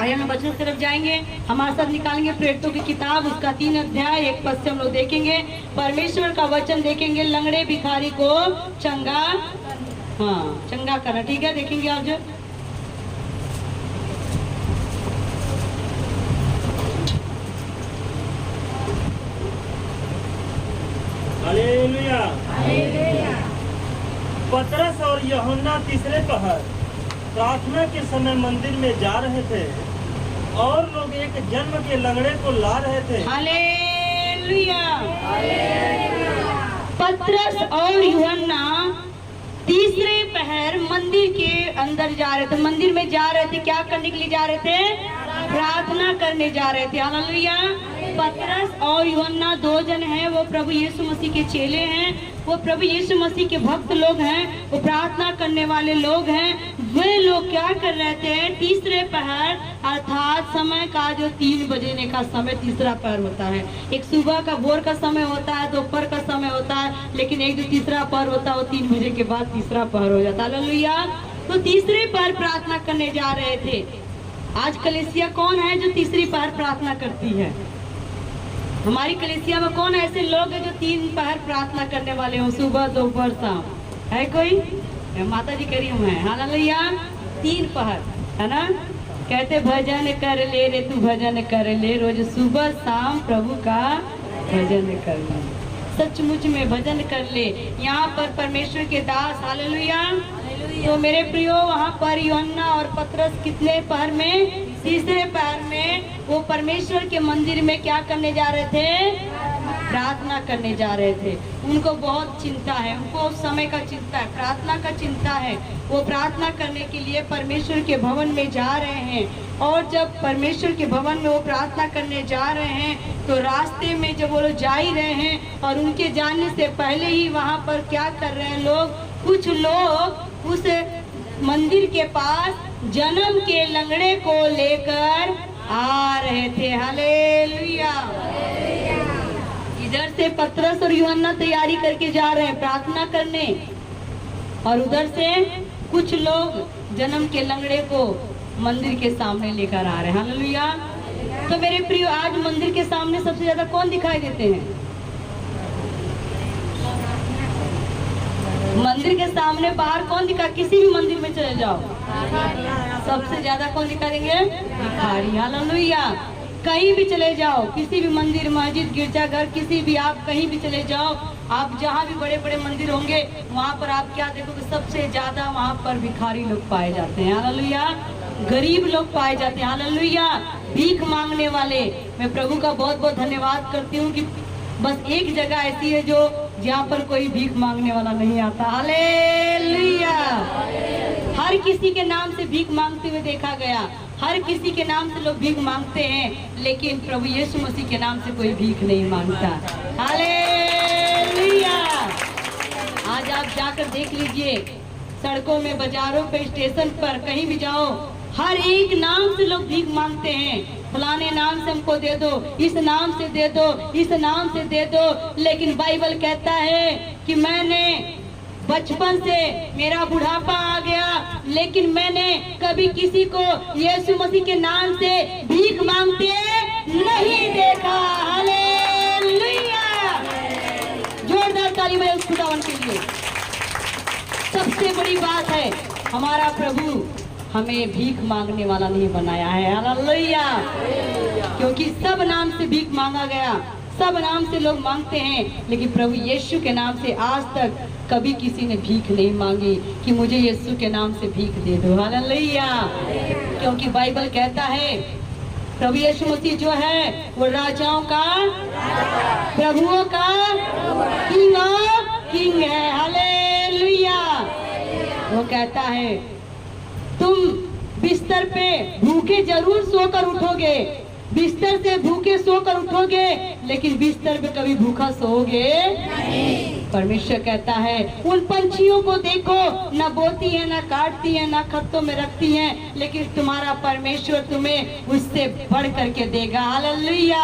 आगे हम वचन की तरफ जाएंगे। हमारे साथ निकालेंगे प्रेरितों की किताब, उसका 3 अध्याय 1 पद से हम लोग देखेंगे। परमेश्वर का वचन देखेंगे, लंगड़े भिखारी को चंगा, हाँ चंगा करना, ठीक है। देखेंगे आप जो हालेलुया। पतरस और यूहन्ना तीसरे पहर प्रार्थना के समय मंदिर में जा रहे थे और लोग एक जन्म के लंगड़े को ला रहे थे। हालेलुया। पतरस और यूहन्ना तीसरे पहर मंदिर के अंदर जा रहे थे, मंदिर में जा रहे थे। क्या करने के लिए जा रहे थे? प्रार्थना करने जा रहे थे। हालेलुया। पतरस और यूहन्ना 2 जन हैं, वो प्रभु यीशु मसीह के चेले हैं, वो प्रभु यीशु मसीह के भक्त लोग हैं, वो प्रार्थना करने वाले लोग हैं। वे लोग क्या कर रहे थे? तीसरे पहर अर्थात समय का जो 3 बजे का समय तीसरा पहर होता है। एक सुबह का भोर का समय होता है, दोपहर का समय होता है, लेकिन एक जो तीसरा पहर होता है वो 3 बजे के बाद तीसरा पहर हो जाता है। हालेलुया। तो तीसरे पहर प्रार्थना करने जा रहे थे। आज कलीसिया कौन है जो तीसरी पहर प्रार्थना करती है? हमारी कलीसिया में कौन ऐसे लोग हैं जो 3 पहर प्रार्थना करने वाले हो? सुबह दोपहर शाम है कोई? माता जी करी हूँ मैं। हालेलुया। 3 पहर है ना। कहते भजन कर ले रे तू, भजन कर ले, रोज सुबह शाम प्रभु का भजन कर ले, सचमुच में भजन कर ले। यहाँ पर परमेश्वर के दास, हालेलुया। तो मेरे प्रियो, वहाँ पर यूहन्ना और पतरस कितने पहर में? तीसरे पहर में वो परमेश्वर के मंदिर में क्या करने जा रहे थे? प्रार्थना करने जा रहे थे। उनको बहुत चिंता है, उनको उस समय का चिंता है, प्रार्थना का चिंता है। वो प्रार्थना करने के लिए परमेश्वर के भवन में जा रहे हैं। और जब परमेश्वर के भवन में वो प्रार्थना करने जा रहे हैं तो रास्ते में जब वो लोग जा ही रहे हैं और उनके जाने से पहले ही वहाँ पर क्या कर रहे हैं लोग? कुछ लोग उस मंदिर के पास जन्म के लंगड़े को लेकर आ रहे थे। हालेलुया। इधर से पतरस और यूहन्ना तैयारी करके जा रहे हैं प्रार्थना करने, और उधर से कुछ लोग जन्म के लंगड़े को मंदिर के सामने लेकर आ रहे हैं। हालेलुया। तो मेरे प्रियो, आज मंदिर के सामने सबसे ज्यादा कौन दिखाई देते हैं? मंदिर के सामने बाहर कौन दिखा? किसी भी मंदिर में चले जाओ, सबसे ज्यादा कौन दिखा देंगे? भिखारी। हालेलुया। कहीं भी चले जाओ, किसी भी मंदिर, मस्जिद, गिरजाघर, किसी भी, आप कहीं भी चले जाओ, आप जहाँ भी बड़े बड़े मंदिर होंगे वहाँ पर आप क्या देखोगे? सबसे ज्यादा वहाँ पर भिखारी लोग पाए जाते हैं। हालेलुया। गरीब लोग पाए जाते हैं। हालेलुया। भीख मांगने वाले। मैं प्रभु का बहुत बहुत धन्यवाद करती हूँ कि बस एक जगह ऐसी है जो जहाँ पर कोई भीख मांगने वाला नहीं आता। हालेलुया। हर किसी के नाम से भीख मांगते हुए देखा गया, हर किसी के नाम से लोग भीख मांगते हैं, लेकिन प्रभु यीशु मसीह के नाम से कोई भीख नहीं मांगता। हालेलुया। आज आप जाकर देख लीजिए, सड़कों में, बाजारों पे, स्टेशन पर, कहीं भी जाओ, हर एक नाम से लोग भीख मांगते हैं। फलाने नाम से हमको दे दो, इस नाम से दे दो, इस नाम से दे दो। लेकिन बाइबल कहता है कि मैंने बचपन से, मेरा बुढ़ापा आ गया, लेकिन मैंने कभी किसी को यीशु मसीह के नाम से भीख मांगते नहीं देखा। हालेलुया। जोरदार ताली बजाओ उस खुदावन के लिए। सबसे बड़ी बात है, हमारा प्रभु हमें भीख मांगने वाला नहीं बनाया है। हालेलुया। क्योंकि सब नाम से भीख मांगा गया, सब नाम से लोग मांगते हैं, लेकिन प्रभु यीशु के नाम से आज तक कभी किसी ने भीख नहीं मांगी कि मुझे यीशु के नाम से भीख दे दो। हालेलुया। क्योंकि बाइबल कहता है प्रभु यीशु मसीह जो है वो राजाओं का, प्रभुओं का किंग ऑफ किंग है। हालेलुया। वो कहता है तुम बिस्तर पे भूखे जरूर सोकर उठोगे, बिस्तर से भूखे सोकर उठोगे, लेकिन बिस्तर पे कभी भूखा सोओगे नहीं। परमेश्वर कहता है उन पंछियों को देखो, न बोती है, न काटती है, न खत्तों में रखती हैं, लेकिन तुम्हारा परमेश्वर तुम्हें उससे बढ़ करके देगा। हालेलुया।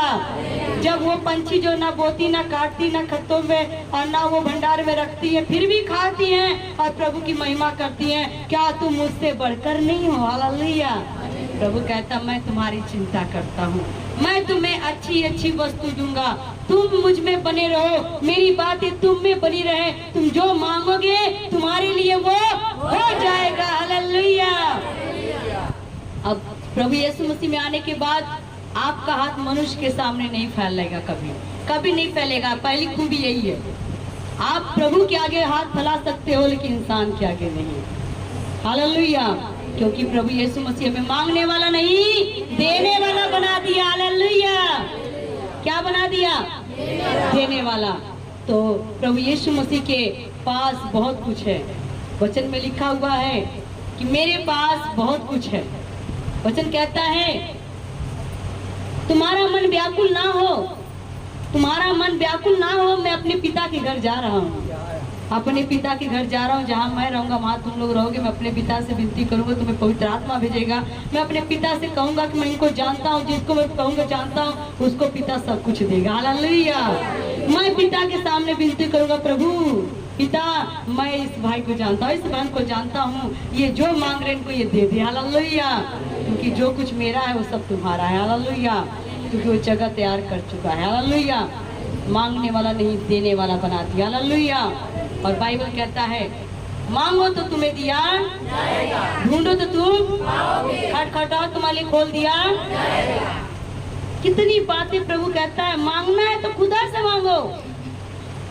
जब वो पंछी जो न बोती, न काटती, न खत्तों में और न वो भंडार में रखती है, फिर भी खाती हैं और प्रभु की महिमा करती हैं, क्या तुम मुझसे बढ़कर नहीं हो? हालेलुया। प्रभु कहता मैं तुम्हारी चिंता करता हूँ, मैं तुम्हें अच्छी अच्छी वस्तु दूंगा, तुम मुझ में बने रहो, मेरी बातें तुम में बनी रहे, तुम जो मांगोगे तुम्हारे लिए वो हो जाएगा। हालेलुया। अब प्रभु यीशु मसीह में आने के बाद आपका हाथ मनुष्य के सामने नहीं फैलेगा, कभी नहीं फैलेगा। पहली खूबी यही है, आप प्रभु के आगे हाथ फैला सकते हो लेकिन इंसान के आगे नहीं। हालेलुया। क्योंकि प्रभु यीशु मसीह में मांगने वाला नहीं देने वाला बना दिया। हालेलुया। क्या बना दिया? देने वाला। तो प्रभु यीशु मसीह के पास बहुत कुछ है। वचन में लिखा हुआ है कि मेरे पास बहुत कुछ है। वचन कहता है तुम्हारा मन व्याकुल ना हो, तुम्हारा मन व्याकुल ना हो, मैं अपने पिता के घर जा रहा हूँ, अपने पिता के घर जा रहा हूँ, जहाँ मैं रहूंगा वहाँ तुम लोग रहोगे। मैं अपने पिता से विनती करूंगा, तुम्हें पवित्र आत्मा भेजेगा। मैं अपने पिता से कहूंगा कि मैं इनको जानता हूँ, जिसको मैं कहूंगा जानता हूँ उसको पिता सब कुछ देगा। हालेलुया। मैं पिता के सामने विनती करूंगा, प्रभु पिता मैं इस भाई को जानता हूँ, इस बहन को जानता हूँ, ये जो मांग रहे इनको ये दे दे। हालेलुया। क्योंकि जो कुछ मेरा है वो सब तुम्हारा है। हालेलुया। क्योंकि वो जगह तैयार कर चुका है। हालेलुया। मांगने वाला नहीं देने वाला बना दिया। हालेलुया। और बाइबल कहता है मांगो तो तुम्हें दिया जाएगा, ढूंढो तो तुम खटखटाओ तुम्हारे लिए खोल दिया जाएगा। कितनी बातें प्रभु कहता है। मांगना है तो खुदा से मांगो,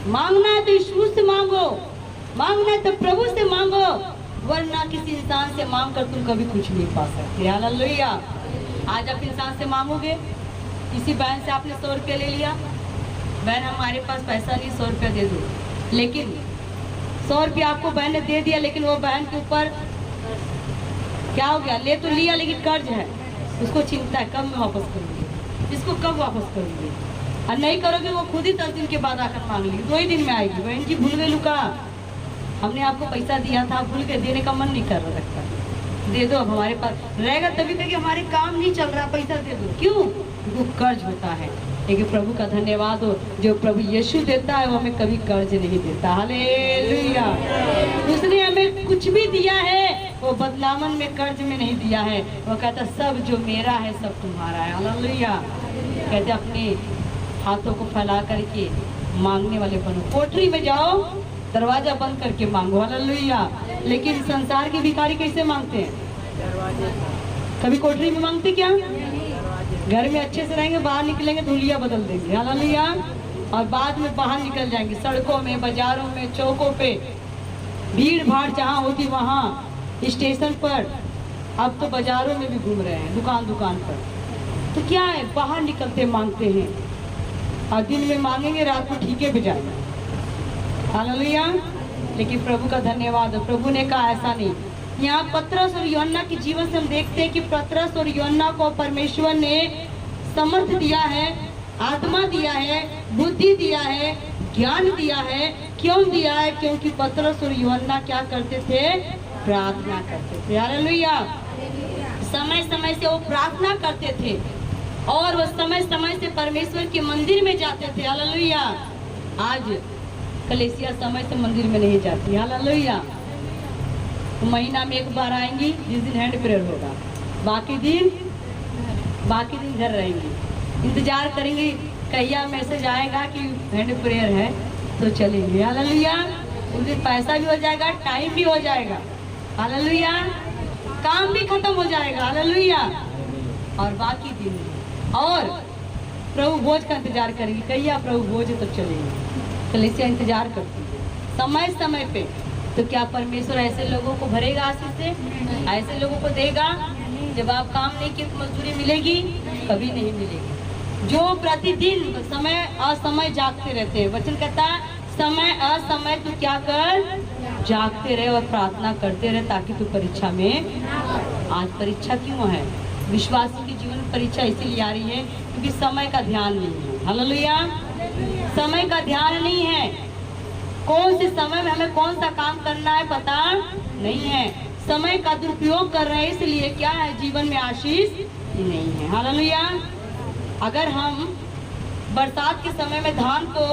मांगना है तो यीशु से मांगो, मांगना है तो प्रभु से मांगो, वरना किसी इंसान से मांग कर तुम कभी कुछ नहीं पा सकते। हालेलुया। आज आप इंसान से मांगोगे, किसी बहन से आपने 100 रुपया ले लिया, बहन हमारे पास पैसा नहीं 100 रुपया दे दो, लेकिन 100 रुपया आपको बहन ने दे दिया, लेकिन वो बहन के ऊपर क्या हो गया? ले तो लिया लेकिन कर्ज है, उसको चिंता है कब मैं वापस करूंगी, इसको कब वापस करूंगी। और नहीं करोगे वो खुद ही 10 दिन के बाद आकर मांग लेगी, 2 ही दिन में आएगी। बहन जी भूल गए लुका, हमने आपको पैसा दिया था, भूल के देने का मन नहीं कर रहा लगता, दे दो। अब हमारे पास रहेगा तभी तक हमारे काम नहीं चल रहा, पैसा दे दो। क्यों? वो कर्ज होता है। लेकिन प्रभु का धन्यवाद हो, जो प्रभु यीशु देता है वो हमें कभी कर्ज नहीं देता। हालेलुया। उसने हमें कुछ भी दिया है वो बदलावन में कर्ज में नहीं दिया है। वो कहता सब जो मेरा है सब तुम्हारा है। हालेलुया। कहते अपने हाथों को फैला करके मांगने वाले बनो। कोठरी में जाओ, दरवाजा बंद करके मांगो। हालेलुया। लेकिन संसार के भिखारी कैसे मांगते हैं? कभी कोठरी में मांगते क्या? घर में अच्छे से रहेंगे, बाहर निकलेंगे धुलिया बदल देंगे। हालेलुया। और बाद में बाहर निकल जाएंगे, सड़कों में, बाजारों में, चौकों पे, भीड़ भाड़ जहाँ होती वहाँ, स्टेशन पर, अब तो बाजारों में भी घूम रहे हैं, दुकान दुकान पर। तो क्या है, बाहर निकलते मांगते हैं, और दिन में मांगेंगे, रात को ठीके पे जाएंगे। हालेलुया। लेकिन प्रभु का धन्यवाद, प्रभु ने कहा ऐसा नहीं। यहाँ पतरस और यूहन्ना के जीवन से हम देखते हैं कि पतरस और यूहन्ना को परमेश्वर ने समर्थ दिया है, आत्मा दिया है, बुद्धि दिया है, ज्ञान दिया है। क्यों दिया है? क्योंकि पतरस और यूहन्ना क्या करते थे? प्रार्थना करते थे। हालेलुया। समय समय से वो प्रार्थना करते थे और वो समय समय से परमेश्वर के मंदिर में जाते थे। हालेलुया। आज कलीसिया समय से मंदिर में नहीं जाती। हालेलुया। महीना में 1 बार आएंगी जिस दिन हैंड प्रेयर होगा, बाकी दिन घर रहेंगी, इंतजार करेंगे कहिया मैसेज आएगा कि हैंड प्रेयर है तो चलेंगे। हालेलुया। उस दिन पैसा भी हो जाएगा, टाइम भी हो जाएगा। हालेलुया। काम भी खत्म हो जाएगा। हालेलुया। और बाकी दिन और प्रभु भोज का इंतजार करेंगे, कहिया प्रभु भोज है तो चलेंगे। कलीसिया इंतजार करती है समय समय पे। तो क्या परमेश्वर ऐसे लोगों को भरेगा आशीष से? ऐसे लोगों को देगा? जब आप काम नहीं किए तो मजदूरी मिलेगी? कभी नहीं मिलेगी। जो प्रतिदिन समय असमय जागते रहते हैं, वचन कहता है समय असमय तू क्या कर? जागते रहे और प्रार्थना करते रहे ताकि तू परीक्षा में। आज परीक्षा क्यों है? विश्वासी के जीवन में परीक्षा इसीलिए आ रही है क्योंकि समय का ध्यान नहीं है। हालेलुया। समय का ध्यान नहीं है। कौन से समय में हमें कौन सा काम करना है पता नहीं है। समय का दुरुपयोग कर रहे हैं, इसलिए क्या है, जीवन में आशीष नहीं है। हालेलुया। अगर हम बरसात के समय में धान को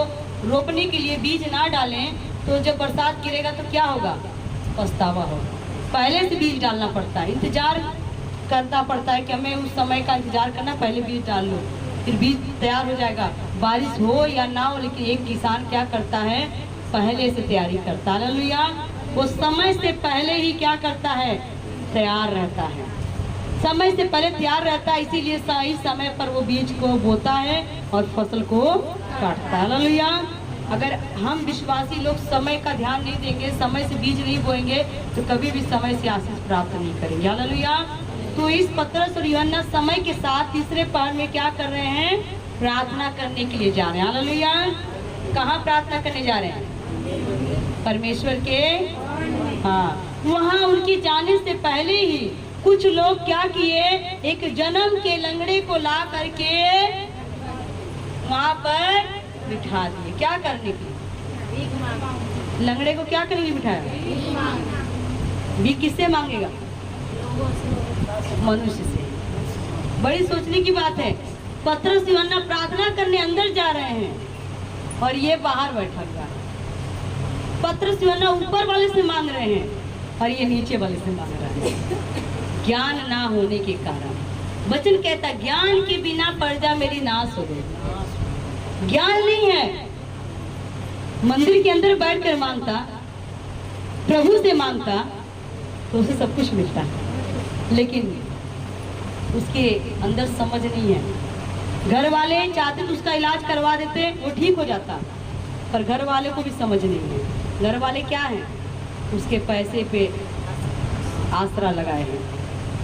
रोपने के लिए बीज ना डालें तो जब बरसात गिरेगा तो क्या होगा? पछतावा होगा। पहले से बीज डालना पड़ता है, इंतजार करना पड़ता है कि हमें उस समय का इंतजार करना, पहले बीज डाल लो, फिर बीज तैयार हो जाएगा, बारिश हो या ना हो, लेकिन एक किसान क्या करता है, पहले से तैयारी करता है। हालेलुया। वो समय से पहले ही क्या करता है, तैयार रहता है, समय से पहले तैयार रहता है, इसीलिए सही समय पर वो बीज को बोता है और फसल को काटता है। हालेलुया। अगर हम विश्वासी लोग समय का ध्यान नहीं देंगे, समय से बीज नहीं बोएंगे, तो कभी भी समय से आशीष प्राप्त नहीं करेंगे। हालेलुया। तो इस पतरस और यूहन्ना समय के साथ तीसरे पहर में क्या कर रहे हैं, प्रार्थना करने के लिए जा रहे हैं। हालेलुया। कहाँ प्रार्थना करने जा रहे हैं, परमेश्वर के, हाँ, वहाँ उनकी जाने से पहले ही कुछ लोग क्या किए, एक जन्म के लंगड़े को ला करके वहाँ पर बिठा दिए। क्या करने के लिए, लंगड़े को क्या करने के लिए बिठाया, भी किससे मांगेगा, मनुष्य से। बड़ी सोचने की बात है। पतरस यूहन्ना प्रार्थना करने अंदर जा रहे हैं और ये बाहर बैठा हुआ है। पतरस यूहन्ना ऊपर वाले से मांग रहे हैं और ये नीचे वाले से मांग रहे हैं। ज्ञान ना होने के कारण, वचन कहता ज्ञान के बिना प्रजा मेरी नाश हो गई। ज्ञान नहीं है, मंदिर के अंदर बैठकर मांगता, प्रभु से मांगता तो उसे सब कुछ मिलता है, लेकिन उसके अंदर समझ नहीं है। घर वाले चाहते तो उसका इलाज करवा देते, वो ठीक हो जाता, पर घर वाले को भी समझ नहीं है। घर वाले क्या है, उसके पैसे पे आसरा लगाए हैं,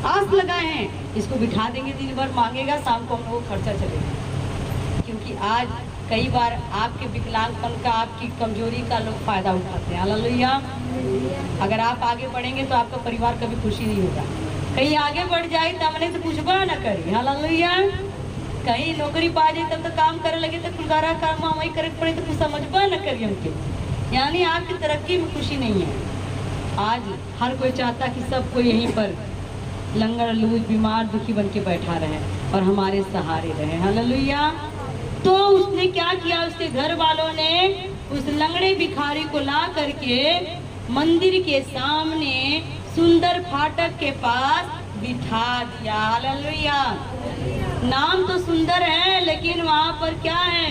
आस लगाए हैं, इसको बिठा देंगे, दिन भर मांगेगा, शाम को हम लोग खर्चा चलेगा। क्योंकि आज कई बार आपके विकलांगपन का, आपकी कमजोरी का लोग फायदा उठाते हैं। हालेलुया। अगर आप आगे बढ़ेंगे तो आपका परिवार कभी खुशी नहीं होगा। कहीं आगे बढ़ जाए तो हमने तो कुछ ना करी। हालेलुया। कहीं नौकरी पा जाए तब तो काम करे लगे तो गुजारा काम वही करे पड़े तो कुछ समझबा न करिए हमके, यानी आपकी तरक्की में खुशी नहीं है। आज हर कोई चाहता कि सब कोई यहीं पर लंगड़ लूज बीमार दुखी बन के बैठा रहे और हमारे सहारे रहे। हालेलुया। तो उसने क्या किया, उसके घर वालों ने उस लंगड़े भिखारी को ला करके मंदिर के सामने सुंदर फाटक के पास बिठा दिया। हालेलुया। नाम तो सुंदर है, लेकिन वहाँ पर क्या है,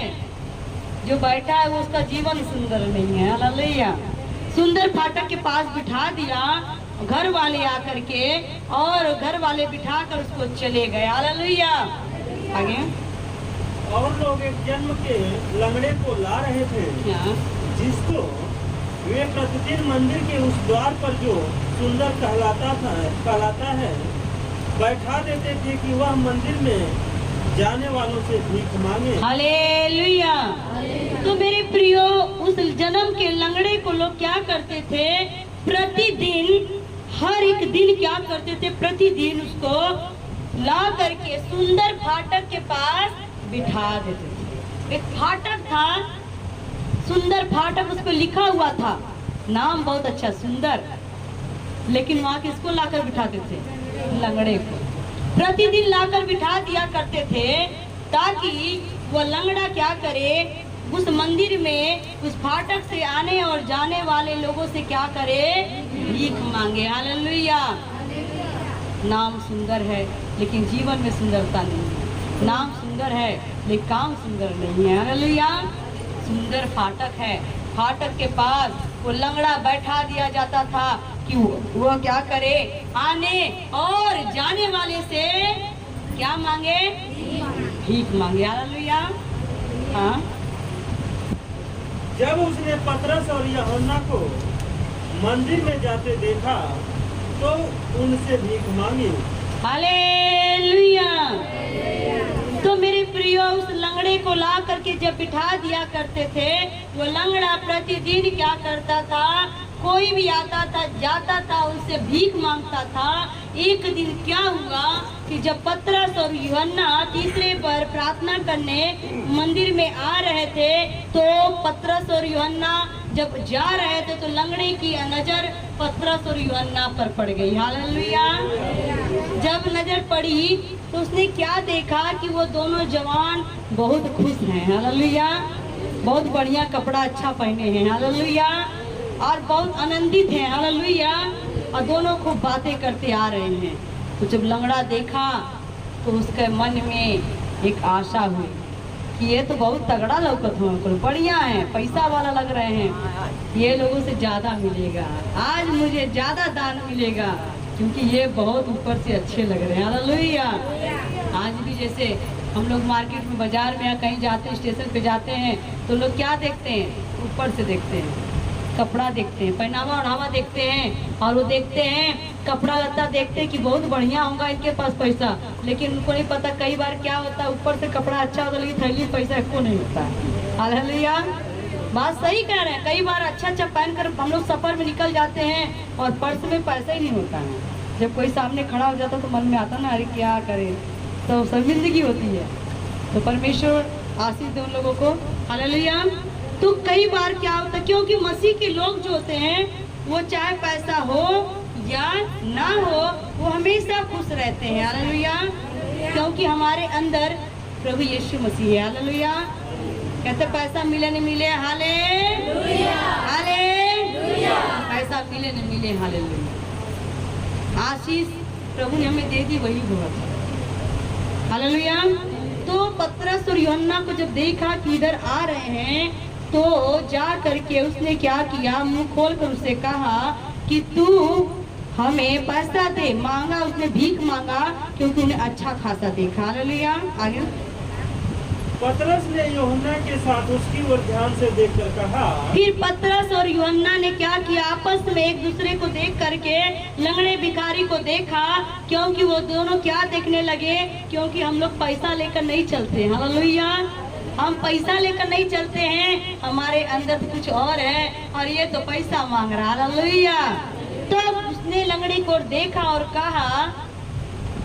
जो बैठा है वो उसका जीवन सुंदर नहीं है। हालेलुया। सुंदर फाटक के पास बिठा दिया, घर वाले आकर के, और घर वाले बिठा कर उसको चले गए। हालेलुया। आगे और लोग एक जन्म के लंगड़े को ला रहे थे, जिसको वे प्रतिदिन मंदिर के उस द्वार पर जो सुंदर कहलाता है बैठा देते थे कि वह मंदिर में जाने वालों से भीख मांगे। हालेलुया। तो मेरे प्रियो, उस जन्म के लंगड़े को लोग क्या करते थे, प्रतिदिन, हर एक दिन क्या करते थे, प्रतिदिन उसको ला करके सुंदर फाटक के पास बिठा देते थे। एक फाटक था, सुंदर फाटक, उस पर लिखा हुआ था, नाम बहुत अच्छा सुंदर, लेकिन वहाँ किसको लाकर बिठाते थे, लंगड़े को। प्रतिदिन लाकर बिठा दिया करते थे ताकि वो लंगड़ा क्या करे, उस मंदिर में उस फाटक से आने और जाने वाले लोगों से क्या करे, भीख मांगे। हालेलुया। नाम सुंदर है लेकिन जीवन में सुंदरता नहीं है। नाम सुंदर है लेकिन काम सुंदर नहीं है। हालेलुया। सुंदर फाटक है, फाटक के पास वो लंगड़ा बैठा दिया जाता था कि वो क्या करे, आने और जाने वाले से क्या मांगे, भीख मांगे। हालेलुया। हाँ। जब उसने पतरस और यूहन्ना को मंदिर में जाते देखा तो उनसे भीख मांगी। हालेलुया। तो मेरे प्रियो, उस लंगड़े को ला करके जब बिठा दिया करते थे, वो लंगड़ा प्रतिदिन क्या करता था, कोई भी आता था जाता था उनसे भीख मांगता था। एक दिन क्या हुआ कि जब पतरस और यूहन्ना तीसरे पर प्रार्थना करने मंदिर में आ रहे थे, तो पतरस और यूहन्ना जब जा रहे थे तो लंगड़े की नजर पतरस और यूहन्ना पर पड़ गई। हालेलुया। जब नजर पड़ी तो उसने क्या देखा कि वो दोनों जवान बहुत खुश हैं। हालेलुया। बहुत बढ़िया कपड़ा अच्छा पहने हैं। हालेलुया। और बहुत आनंदित हैं। हालेलुया। और दोनों खूब बातें करते आ रहे हैं। तो जब लंगड़ा देखा तो उसके मन में एक आशा हुई कि ये तो बहुत तगड़ा लौकत हो, बढ़िया है, पैसा वाला लग रहे हैं, ये लोगों से ज्यादा मिलेगा, आज मुझे ज्यादा दान मिलेगा क्योंकि ये बहुत ऊपर से अच्छे लग रहे हैं। हालेलुया। आज भी जैसे हम लोग मार्केट में, बाजार में या कहीं जाते हैं, स्टेशन पे जाते हैं तो लोग क्या देखते हैं? ऊपर से देखते हैं, कपड़ा देखते हैं, पहनावा ओढ़ावा देखते हैं, और वो देखते हैं कपड़ा लत्ता देखते हैं कि बहुत बढ़िया होगा इनके पास पैसा, लेकिन उनको नहीं पता कई बार क्या होता है, ऊपर से कपड़ा अच्छा होता है लेकिन थैली पैसा को नहीं होता है। हालेलुया। बात सही कह रहे हैं। कई बार अच्छा अच्छा पहन कर हम लोग सफर में निकल जाते हैं और पर्स में पैसा ही नहीं होता है। जब कोई सामने खड़ा हो जाता तो मन में आता ना, अरे क्या करे, तो शर्मिंदगी होती है। तो परमेश्वर आशीष दे उन लोगों को। हालेलुया। तो कई बार क्या होता है, क्योंकि मसीह के लोग जो होते हैं वो चाहे पैसा हो या ना हो वो हमेशा खुश रहते हैं। हालेलुया। क्योंकि हमारे अंदर प्रभु यीशु मसीह है। हालेलुया। कहते पैसा मिले न मिले, हालेलुया, हालेलुया, पैसा मिले न मिले, हालेलुया, आशीष प्रभु ने हमें दे दी वही बहुत है। हालेलुया। तो पतरस और यूहन्ना को जब देखा कि इधर आ रहे हैं तो जा करके उसने क्या किया, मुंह खोल कर उससे कहा कि तू हमें पैसा दे। मांगा, उसने भीख मांगा क्योंकि उन्हें अच्छा खासा देखा। हालेलुया। आगे पतरस ने यूहन्ना के साथ उसकी ओर ध्यान से देखकर कहा। फिर पतरस और यूहन्ना ने क्या किया, आपस में एक दूसरे को देख करके लंगड़े भिखारी को देखा, क्योंकि वो दोनों क्या देखने लगे, क्योंकि हम लोग पैसा लेकर नहीं चलते। हालेलुया। हम पैसा लेकर नहीं चलते हैं, हमारे अंदर तो कुछ और है और ये तो पैसा मांग रहा। हालेलुया। तो उसने लंगड़े को देखा और कहा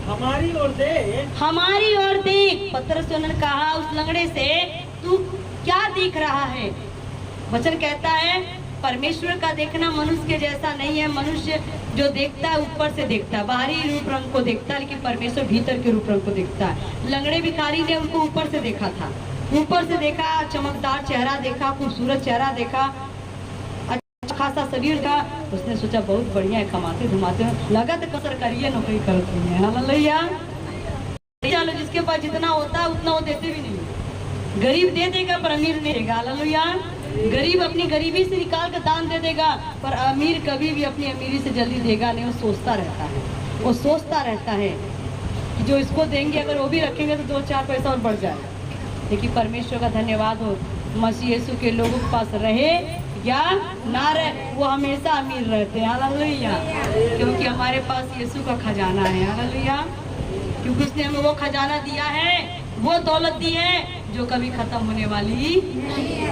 हमारी ओर देख, हमारी ओर देख। पतरस ने कहा उस लंगड़े से, तू क्या देख रहा है? वचन कहता है परमेश्वर का देखना मनुष्य के जैसा नहीं है। मनुष्य जो देखता है ऊपर से देखता है, बाहरी रूप रंग को देखता है, लेकिन परमेश्वर भीतर के रूप रंग को देखता है। लंगड़े भिखारी ने उनको ऊपर से देखा था, ऊपर से देखा, चमकदार चेहरा देखा, खूबसूरत चेहरा देखा, अच्छा खासा शरीर का। उसने सोचा बहुत बढ़िया है, कमाते धुमाते लगा तो कसर करिए, नौकरी करती है। हालेलुया। चलो जिसके पास जितना होता है उतना वो देते भी नहीं। गरीब दे देगा पर अमीर नहीं देगा। हालेलुया। गरीब अपनी गरीबी से निकाल कर दान दे देगा, पर अमीर कभी भी अपनी अमीरी से जल्दी देगा नहीं। वो सोचता रहता है, वो सोचता रहता है कि जो इसको देंगे अगर वो भी रखेंगे तो 2-4 पैसा और बढ़ जाए। लेकिन परमेश्वर का धन्यवाद हो, मसीह यीशु के लोगों के पास रहे या ना रहे, वो हमेशा अमीर रहते हैं। हालेलुया। क्योंकि हमारे पास यीशु का खजाना है। हालेलुया। क्योंकि उसने हमें वो खजाना दिया है, वो दौलत दी है जो कभी खत्म होने वाली।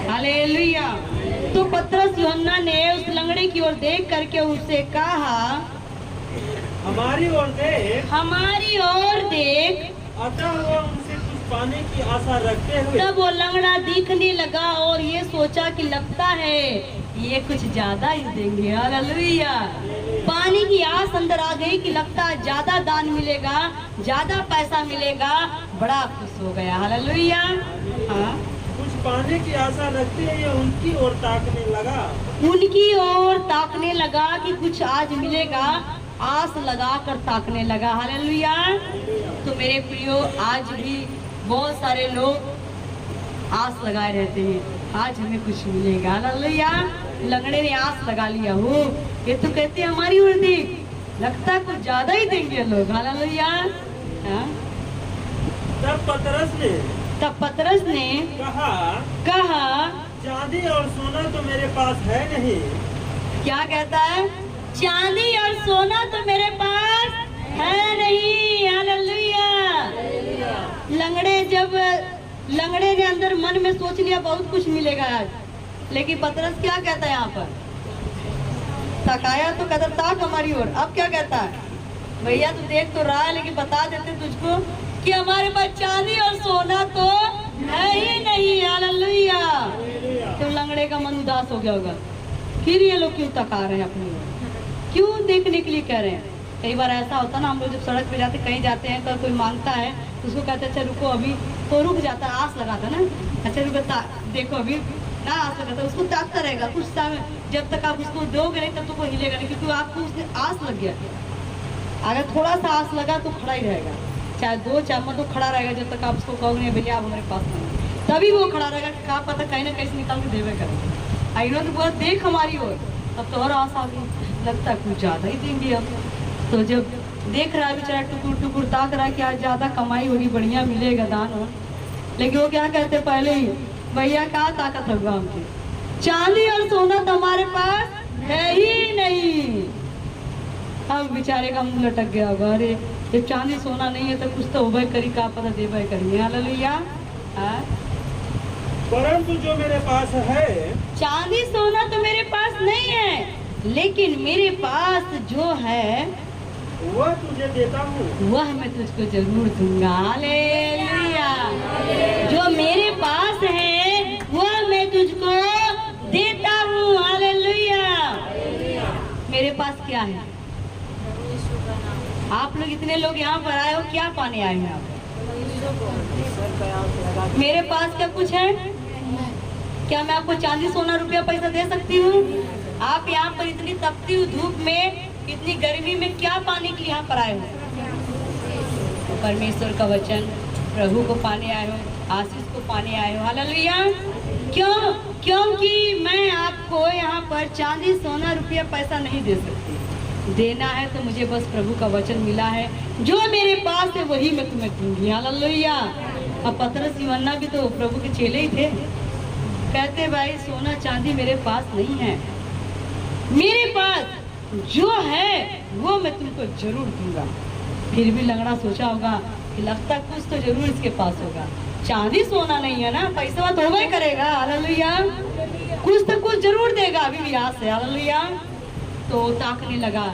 हालेलुया। तो पतरस यूहन्ना ने उस लंगड़े की ओर देख करके उससे कहा हमारी ओर देख, हमारी ओर देख। अतः वो उनसे कुछ पाने की आशा रखते हुए तब वो लंगड़ा दिखने लगा और ये सोचा कि लगता है ये कुछ ज्यादा ही देंगे। हालेलुया। पानी की आस अंदर आ गई कि लगता है ज्यादा दान मिलेगा, ज्यादा पैसा मिलेगा, बड़ा खुश हो गया। हालेलुया। हाँ, कुछ पाने की आशा रखते हुए उनकी ओर ताकने लगा। उनकी ओर ताकने लगा कि कुछ आज मिलेगा, आस लगा कर ताकने लगा। हालेलुया। तो मेरे प्रियो, आज भी बहुत सारे लोग आस लगाए रहते हैं आज हमें कुछ मिलेगा। हालेलुया। लंगड़े ने आस लगा लिया हो, ये तो कहते हैं हमारी ओर देख, लगता है कुछ ज्यादा ही देंगे लोग। हालेलुया। हाँ? तब पतरस ने कहा चांदी और सोना तो मेरे पास है नहीं। क्या कहता है? चांदी और सोना तो मेरे पास है नहीं। हालेलुया। लंगड़े ने अंदर मन में सोच लिया बहुत कुछ मिलेगा आज, लेकिन पतरस क्या कहता है यहाँ पर? तकाया तो कहता ताक हमारी ओर। अब क्या कहता है? भैया तू देख तो रहा है, लेकिन बता देते तुझको कि हमारे पास चांदी और सोना तो है ही नहीं। हालेलुया। तो लंगड़े का मन उदास हो गया होगा, फिर ये लोग क्यों तका रहे हैं अपनी ओर, क्यों देखने के लिए कह रहे हैं? कई बार ऐसा होता ना, हम लोग जब सड़क पे जाते कहीं जाते हैं, कोई मांगता है तो उसको कहते हैं अच्छा रुको अभी, तो रुक जाता है, आस लगाता ना, अच्छा रुको देखो अभी ना, आस लगाता, उसको ताकता रहेगा कुछ समय, जब तक आप उसको दोगे नहीं तब तो वो हिलेगा नहीं, क्योंकि आपको उसने आस लग गया। अगर थोड़ा सा आस लगा तो खड़ा ही रहेगा, चाहे 2 चाहे मतलब खड़ा रहेगा जब तक आप उसको कहोगे नहीं भैया आप हमारे पास नहीं, तभी वो खड़ा रहेगा। क्या पता कहीं ना कहीं से निकाल के देवे करेंगे। आई नो तो बहुत देख हमारी ओर, तब तो और आस आ गई, लगता है कुछ ज़्यादा ही देंगे अब। तो जब देख रहा है बेचारा टुकुर टुकुर ताक रहा है कि आज ज़्यादा कमाई होगी, बढ़िया मिलेगा दान हो, लेकिन वो क्या कहते पहले ही, भैया क्या ताकत होगा हमकी, चांदी और सोना तो हमारे पास है ही नहीं। अब बेचारे का मुंह लटक गया होगा, अरे जब चांदी सोना नहीं है तो कुछ तो होबे करी, का पता देवे करिए। हालेलुया। हाँ? परंतु जो मेरे पास है, चांदी सोना तो मेरे पास नहीं है, लेकिन मेरे पास जो है वह तुझे देता हूँ, वह मैं तुझको जरूर दूंगा। हालेलुया। जो मेरे पास है वह मैं तुझको देता हूँ। हालेलुया। मेरे पास क्या है? आप लोग इतने लोग यहाँ पर आए हो, क्या पाने आए हैं आप? मेरे पास क्या कुछ है? क्या मैं आपको चांदी सोना रुपया पैसा दे सकती हूँ? आप यहाँ पर इतनी तपती हुई धूप में, इतनी गर्मी में क्या पाने के लिए यहाँ पर आए हो? तो परमेश्वर का वचन, प्रभु को पाने आए हो, आशीष को पाने आए हो। हालेलुया। क्यों? क्योंकि मैं आपको यहाँ पर चांदी सोना रुपया पैसा नहीं दे सकती। देना है तो मुझे बस प्रभु का वचन मिला है, जो मेरे पास है वही मैं तुम्हें दूंगी। हालेलुया। अब पतरस यूहन्ना भी तो प्रभु के चेले ही थे, कहते भाई सोना चांदी मेरे पास नहीं है, मेरे पास जो है वो मैं तुमको जरूर दूंगा। फिर भी लंगड़ा सोचा होगा कि लगता कुछ तो जरूर इसके पास होगा, चांदी सोना नहीं है ना, पैसा तो होगा ही करेगा। हालेलुया। कुछ तो कुछ जरूर देगा अभी भी आस है। हालेलुया। तो ताकने लगा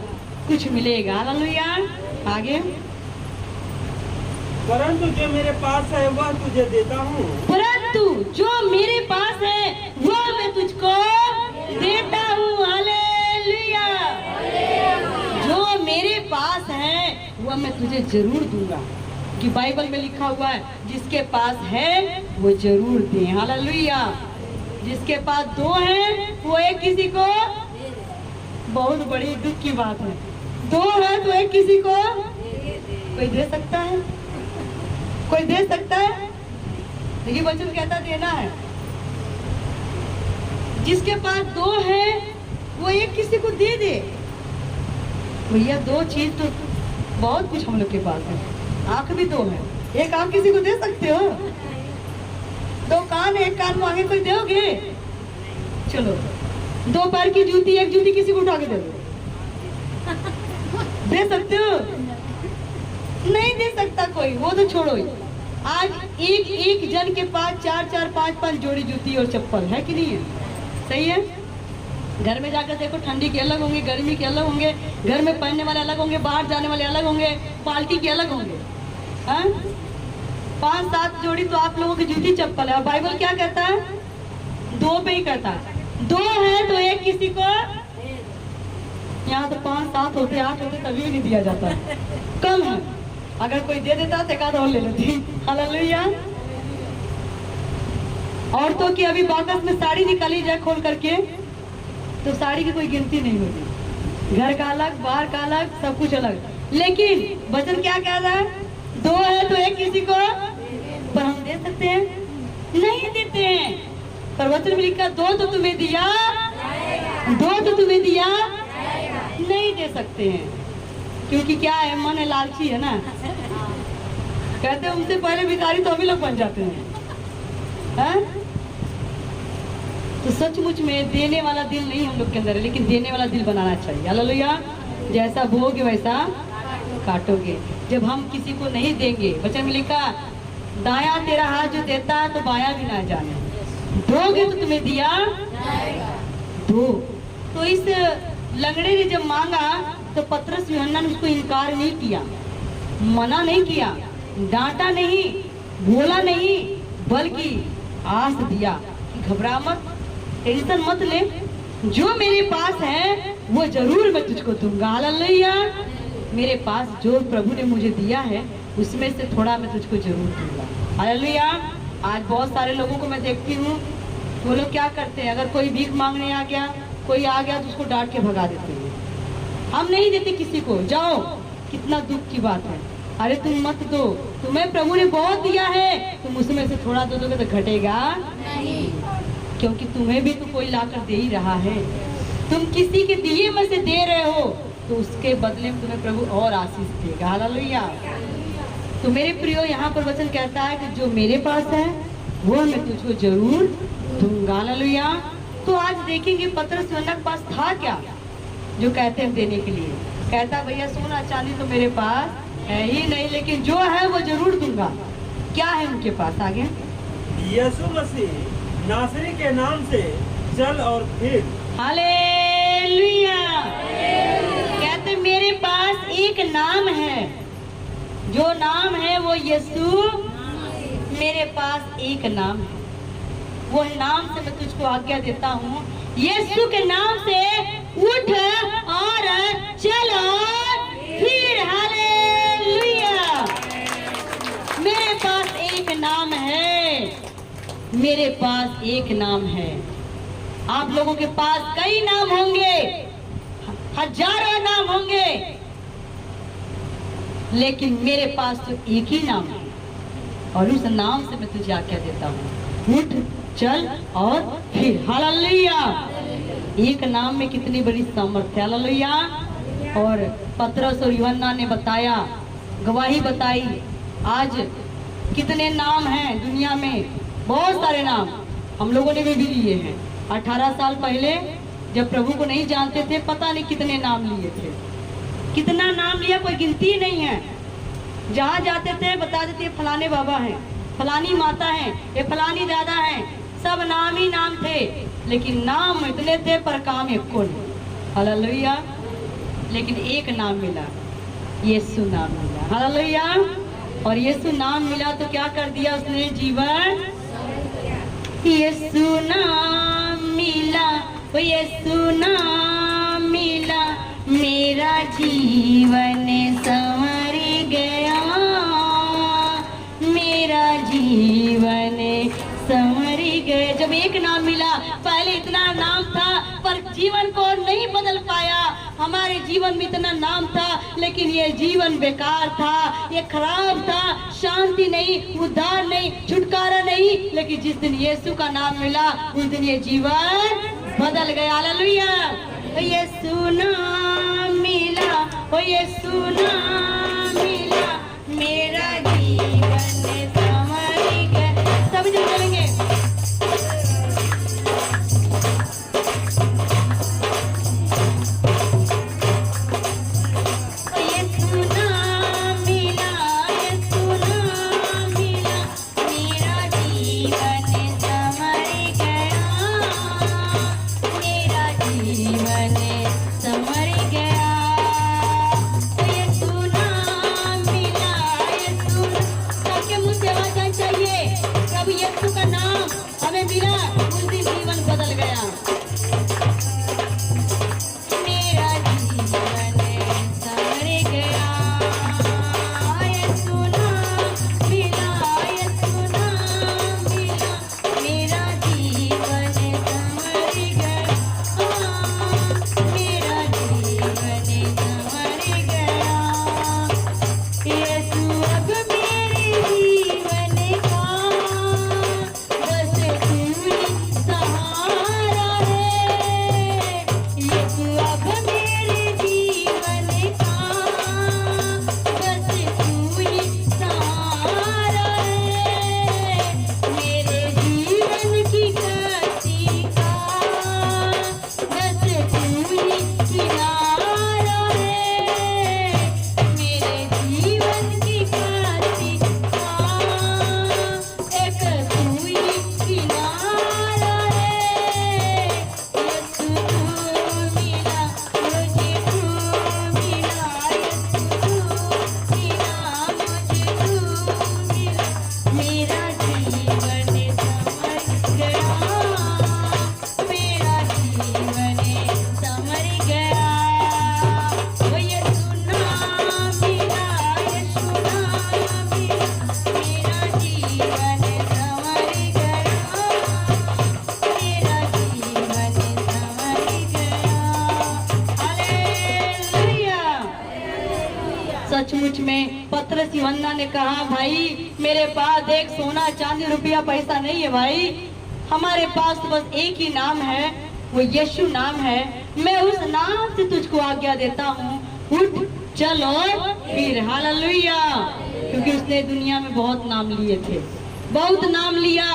कुछ मिलेगा। हालेलुया। आगे, परंतु जो मेरे पास है वह तुझे देता हूँ, परंतु जो मेरे पास है वह मैं तुझको देता हूँ। हालेलुया। जो मेरे पास है वह मैं तुझे जरूर दूंगा, कि बाइबल में लिखा हुआ है जिसके पास है वो जरूर दे। हालेलुया। जिसके पास 2 है वो एक किसी को, बहुत बड़ी दुख की बात है, 2 है तो एक किसी को कोई दे सकता है, कोई दे सकता है, लेकिन वचन कहता देना है। जिसके पास 2 है वो एक किसी को दे दे। भैया 2 चीज तो बहुत कुछ हम लोग के पास है, आंख भी 2 है, एक आंख किसी को दे सकते हो, 2 कान, एक कान मांगे कोई दोगे? चलो 2 पैर की जूती, एक जूती किसी को उठा के दे दो, दे सकते हो? नहीं दे सकता कोई, वो तो छोड़ो ही। आज एक एक जन के पास 4-4, 5-5 जोड़ी जूती और चप्पल है कि नहीं है? सही है। घर में जाकर देखो, ठंडी के अलग होंगे, गर्मी के अलग होंगे, घर में पहनने वाले अलग होंगे, बाहर जाने वाले अलग होंगे, पार्टी के अलग होंगे। 5-7 जोड़ी तो आप लोगों की जूती चप्पल है। और बाइबल क्या कहता है? 2 पे ही कहता है, 2 है तो एक किसी को। यहाँ तो 5-7 होते, 8 होते तभी भी नहीं दिया जाता, कम है। अगर कोई दे देता तो एकाध और ले लेती। हालेलुया। औरतों की अभी बाकस में साड़ी निकाली जाए खोल करके तो साड़ी की कोई गिनती नहीं होती, घर का अलग, बाहर का अलग, सब कुछ अलग। लेकिन वचन क्या कह रहा है? 2 है तो एक किसी को, पर हम दे सकते हैं? नहीं देते हैं। पर वचन में लिखा 2 तो तुम्हें दिया, 2 तो तुम्हें दिया, नहीं दे सकते हैं। क्योंकि क्या है, मन है, लालची है ना। कहते हैं उनसे पहले भिखारी तो अभी लोग बन जाते हैं। तो सचमुच में देने वाला दिल नहीं हम लोग के अंदर है, लेकिन देने वाला दिल बनाना चाहिए। हालेलुया। जैसा बोओगे वैसा काटोगे। जब हम किसी को नहीं देंगे, वचन में लिखा दाया तेरा हाथ जो देता है तो बाया भी ना जाने, दोगे तो तुम्हें दिया दो। तो इस लंगड़े ने जब मांगा तो पतरस यूहन्ना ने उसको इनकार नहीं किया, मना नहीं किया, डांटा नहीं, बोला नहीं, बल्कि आस दिया कि घबरा मत, टेंशन मत ले, जो मेरे पास है वो जरूर मैं तुझको दूंगा। हालेलुया। मेरे पास जो प्रभु ने मुझे दिया है उसमें से थोड़ा मैं तुझको जरूर दूंगा। हालेलुया। आज बहुत सारे लोगों को मैं देखती हूँ, वो लोग क्या करते हैं, अगर कोई भीख मांगने आ गया, कोई आ गया तो उसको डांट के भगा देते हैं। हम नहीं देते किसी को, जाओ कितना दुख की बात है। अरे तुम मत दो, तुम्हें प्रभु ने बहुत दिया है, तुम उसमें से थोड़ा दे दोगे तो घटेगा नहीं, क्योंकि तुम्हें भी तो कोई लाकर दे ही रहा है। तुम किसी के दिए में से दे रहे हो तो उसके बदले में तुम्हें प्रभु और आशीष देगा। हालेलुया। तो मेरे प्रियो, यहाँ पर वचन कहता है कि जो मेरे पास है वो मैं तुझको जरूर दूंगा। हालेलुया। तो आज देखेंगे पतरस यूहन्ना के पास था क्या जो कहते हैं देने के लिए। कहता भैया सोना चांदी तो मेरे पास है ही नहीं, लेकिन जो है वो जरूर दूंगा। क्या है उनके पास? आगे, यीशु मसीह नासरी के नाम से चल और फिर। हालेलुया। कहते मेरे पास एक नाम है, जो नाम है वो यीशु। मेरे पास एक नाम है, वो नाम से मैं तुझको आज्ञा देता हूँ, यीशु के नाम से उठ और चल और फिर। हालेलुया। मेरे पास एक नाम है, मेरे पास एक नाम है। आप लोगों के पास कई नाम होंगे, हजारों नाम होंगे, लेकिन मेरे पास तो एक ही नाम है, और उस नाम से मैं तुझे आज्ञा देता हूँ, उठ चल और फिर। हालेलुया। एक नाम में कितनी बड़ी सामर्थ्य। हालेलुया। और पतरस और यूहन्ना ने बताया, गवाही बताई। आज कितने नाम हैं दुनिया में, बहुत सारे नाम हम लोगों ने भी लिए हैं। 18 साल पहले जब प्रभु को नहीं जानते थे, पता नहीं कितने नाम लिए थे, कितना नाम लिया कोई गिनती नहीं है। जहाँ जाते थे बता देते फलाने बाबा हैं, फलानी माता हैं, ये फलानी दादा हैं, सब नाम ही नाम थे, लेकिन नाम इतने थे पर काम एक को नहीं। हालेलुया। लेकिन एक नाम मिला, यीशु नाम मिला। हालेलुया। और यीशु नाम मिला तो क्या कर दिया उसने? जीवन। यीशु नाम मिला, वो यीशु नाम मिला, मेरा जीवन संवर गया, मेरा जीवन संवर गया। जब एक नाम मिला, पहले इतना नाम था पर जीवन को नहीं बदल पाया। हमारे जीवन में इतना नाम था लेकिन ये जीवन बेकार था, ये खराब था, शांति नहीं, उद्धार नहीं, छुटकारा नहीं। लेकिन जिस दिन यीशु का नाम मिला उस दिन ये जीवन बदल गया। हालेलुया। यीशु नाम मिला, ओ यीशु नाम मिला, मेरा जीवन संवर गया। सभी जन चलेंगे। पतरस यूहन्ना ने कहा, भाई मेरे पास एक सोना चांदी रुपया पैसा नहीं है भाई, हमारे पास तो बस एक ही नाम है, वो यीशु नाम है। मैं उस नाम से तुझको आज्ञा देता हूँ, उठ चल और फिर। हालेलुया। क्योंकि उसने दुनिया में बहुत नाम लिए थे, बहुत नाम लिया,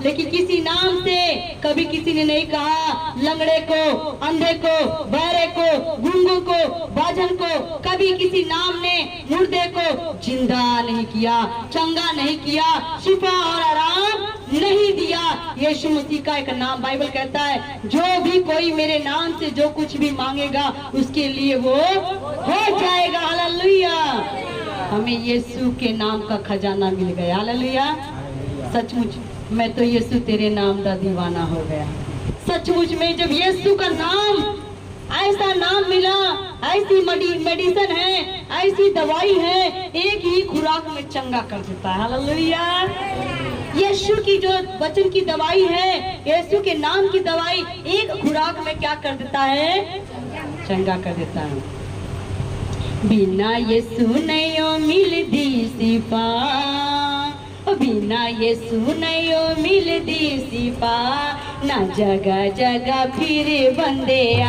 लेकिन किसी नाम से कभी किसी ने नहीं कहा लंगड़े को, अंधे को, बहरे को, गूंगों को, बाजन को, कभी किसी नाम ने मुर्दे को जिंदा नहीं किया, चंगा नहीं किया, शिफा और आराम नहीं दिया। यीशु मसीह का एक नाम, बाइबल कहता है जो भी कोई मेरे नाम से जो कुछ भी मांगेगा उसके लिए वो हो जाएगा। हालेलुया। हमें यीशु के नाम का खजाना मिल गया। हालेलुया। सचमुच मैं तो यीशु तेरे नाम का दीवाना हो गया। सचमुच में जब यीशु का नाम, ऐसा नाम मिला, ऐसी मेडिसिन है, ऐसी दवाई है, एक ही खुराक में चंगा कर देता है। हालेलुया। यीशु की जो वचन की दवाई है, यीशु के नाम की दवाई एक खुराक में क्या कर देता है? चंगा कर देता है। बिना यीशु नहीं मिलदी सिफा, बिना यीशु नहीं मिलदी सिफा, ना जगह जगह फिर बंदे आ,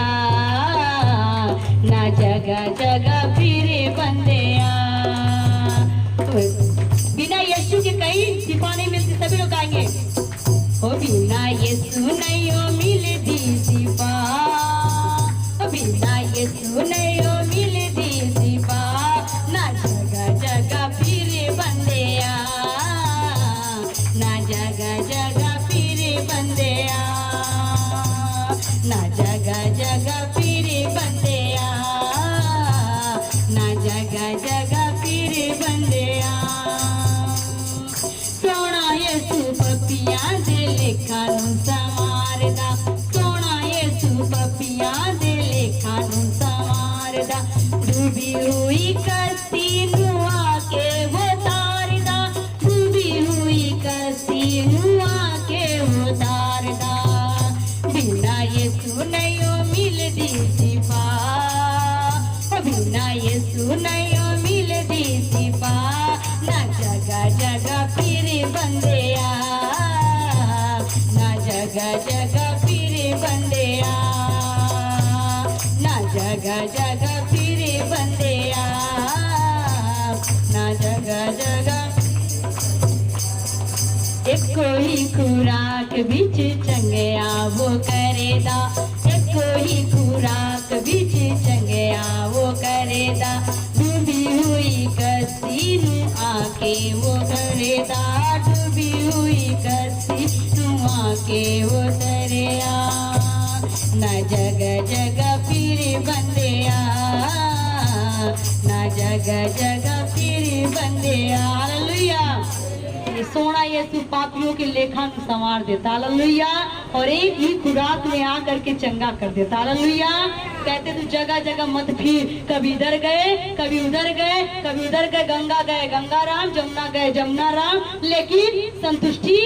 ना जगह जगह फिर बंदे आ। बिना यीशु के कहीं सिफा नहीं मिलती। सभी लोग गाएंगे, ओ बिना यीशु नहीं मिलदी सिफा, बिना यीशु नहीं मिलदी सिफा, ना जगह जगह फिर बंदे आ, ना जगह जगह फिर बंदे आ, ना जगह जगह फिर बंदे आ, ना जगह जगह फिर बंदे आ। सोना यीशु पपिया दे लेखा नूं संवारदा, सोना यीशु पपिया दे लेखा नूं संवारदा, डूबी हुई कश्ती नूं आके वो तारदा, डूबी हुई कश्ती नूं आके वो तारदा। बिना यीशु नहीं मिलदी सिफा, बिना यीशु नहीं मिलदी सिफा, ना जगह जगह फिर बंदे आ, ना जगह जगह फिर बंदे आ, ना जगह जगह फिर बंदे आ, ना जगह जगह। एको ही खुराक बिच चंगया वो करेदा, एको ही खुराक बिच चंगया वो करेदा, डूबी हुई कश्ती नूं आके वो करेदा, डूबी हुई कश्ती नूं आके वो तरेया, ना जगह जगह फिर बंदे आ, ना जगह जगह फिर बंदे आ। हालेलुया। सोना यीशु पापियों के लेखा में संवार देता। हालेलुया। और एक ही खुराक में आकर के चंगा कर देता। हालेलुया। कहते तू जगह जगह मत फिर, कभी इधर गए, कभी उधर गए, कभी उधर गए, गंगा गए गंगा राम, जमुना गए जमुना राम, लेकिन संतुष्टि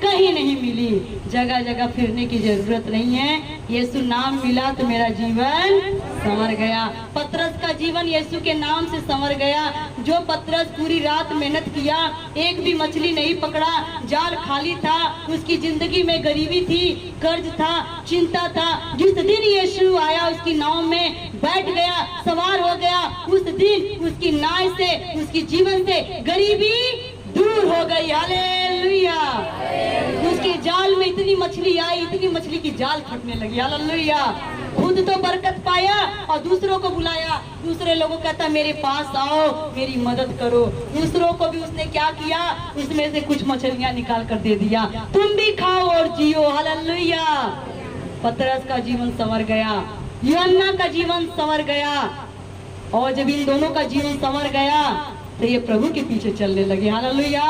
कहीं नहीं मिली। जगह जगह फिरने की जरूरत नहीं है। यीशु नाम मिला तो मेरा जीवन संवर गया। पतरस का जीवन यीशु के नाम से संवर गया। जो पतरस पूरी रात मेहनत किया, एक भी मछली नहीं पकड़ा, जाल खाली था, उसकी जिंदगी में गरीबी थी, कर्ज था, चिंता था। जिस दिन यीशु आया उसकी नाव में बैठ गया, सवार हो गया, उस दिन उसकी नाव से, उसकी जीवन से गरीबी दूर हो गई। हालेलुया। उसके जाल में इतनी मछली आई, इतनी मछली की जाल फटने लगी। हालेलुया। खुद तो बरकत पाया और दूसरों को बुलाया। दूसरे लोगों को कहता मेरे पास आओ, मेरी मदद करो। दूसरों को भी उसने क्या किया, उसमें से कुछ मछलियां निकाल कर दे दिया, तुम भी खाओ और जियो। हालेलुया। पतरस का जीवन संवर गया, यूहन्ना का जीवन संवर गया। और जब इन दोनों का जीवन संवर गया तो ये प्रभु के पीछे चलने लगे। हालेलुया।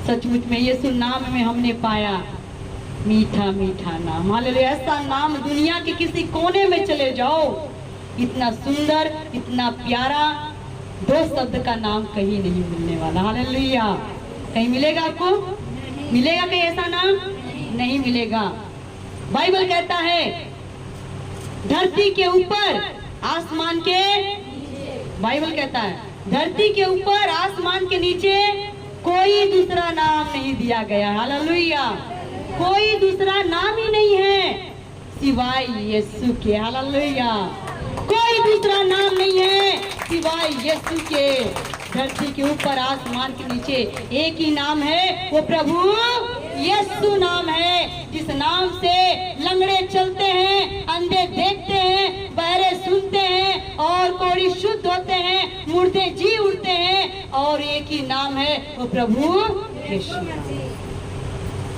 सचमुच में यीशु नाम में हमने पाया मीठा मीठा नाम। हालेलुया। ऐसा नाम दुनिया के किसी कोने में चले जाओ, इतना सुंदर, इतना प्यारा, दो शब्द का नाम कहीं नहीं मिलने वाला। हालेलुया। कहीं मिलेगा आपको? मिलेगा कहीं ऐसा नाम? नहीं मिलेगा। बाइबल कहता है धरती के ऊपर, आसमान के, बाइबल कहता है धरती के ऊपर आसमान के नीचे कोई दूसरा नाम नहीं दिया गया। हालेलुया। कोई दूसरा नाम ही नहीं है सिवाय यीशु के। हालेलुया। कोई दूसरा नाम नहीं है सिवाय यीशु के। धरती के ऊपर आसमान के नीचे एक ही नाम है, वो प्रभु यीशु नाम है, जिस नाम से लंगड़े चलते हैं, अंधे देखते हैं, बहरे सुनते हैं और कोढ़ी शुद्ध होते हैं, मुर्दे जी उठते हैं। और एक ही नाम है, वो प्रभु यीशु।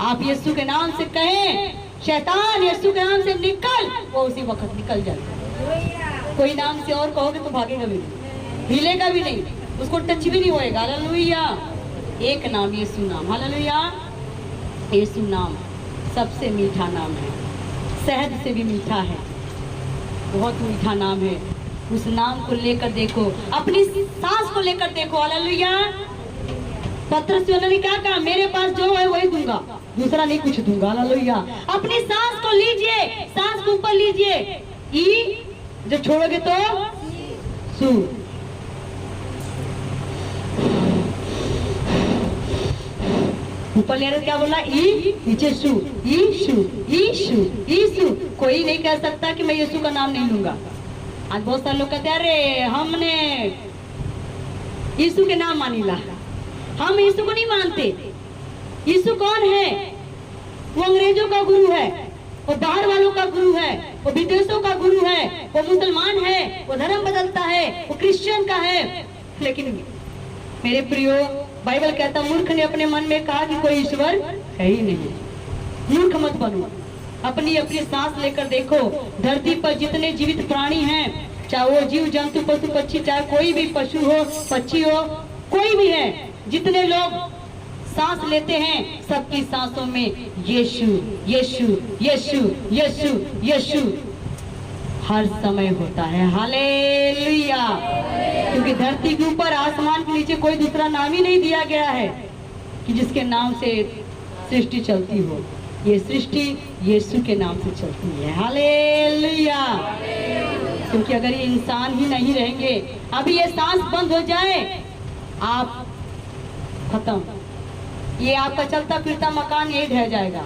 आप यीशु के नाम से कहें, शैतान यीशु के नाम से निकल, वो उसी वक्त निकल जाता है। कोई नाम से और कहोगे तो भागेगा भी नहीं, हिलेगा भी नहीं, उसको टच भी नहीं होएगा। हालेलुया। एक नाम, यीशु नाम। हालेलुया। यीशु नाम सबसे मीठा नाम है, शहद से भी मीठा है, बहुत मीठा नाम है। उस नाम को लेकर देखो, अपनी सांस को लेकर देखो। हालेलुया। पतरस ने क्या कहा, मेरे पास जो है वही दूंगा, दूसरा नहीं कुछ दूंगा। हालेलुया। अपनी सांस को लीजिए, सांस को ऊपर लीजिए, ई जब छोड़ोगे तो सू। ऊपर ले रहे क्या बोला, ई, नीचे सू, ईशु ईशु ईशु। कोई नहीं कह सकता कि मैं यीशु का नाम नहीं लूंगा। आज बहुत सारे लोग कहते हैं, अरे हमने यीशु के नाम मानीला, हम यीशु को नहीं मानते। यीशु कौन है? वो अंग्रेजों का गुरु है, वो बाहर वालों का गुरु है, वो विदेशों का गुरु है, वो मुसलमान है, वो धर्म बदलता है, वो क्रिश्चियन का है। लेकिन मेरे प्रियो, बाइबल कहता, मूर्ख ने अपने मन में कहा कि कोई ईश्वर है ही नहीं। मूर्ख मत बनो, अपनी अपनी सांस लेकर देखो। धरती पर जितने जीवित प्राणी हैं, चाहे वो जीव जंतु पशु पक्षी, चाहे कोई भी पशु हो पक्षी हो, कोई भी है, जितने लोग सांस लेते हैं, सबकी सांसों में यीशु यीशु यीशु यीशु यीशु हर समय होता है। हालेलुया। क्योंकि धरती के ऊपर आसमान के नीचे कोई दूसरा नाम ही नहीं दिया गया है कि जिसके नाम से सृष्टि चलती हो। ये सृष्टि यीशु के नाम से चलती है। हालेलुया। क्योंकि अगर ये इंसान ही नहीं रहेंगे, अभी ये सांस बंद हो जाए, आप खत्म। ये आपका चलता फिरता मकान यही ढह जाएगा।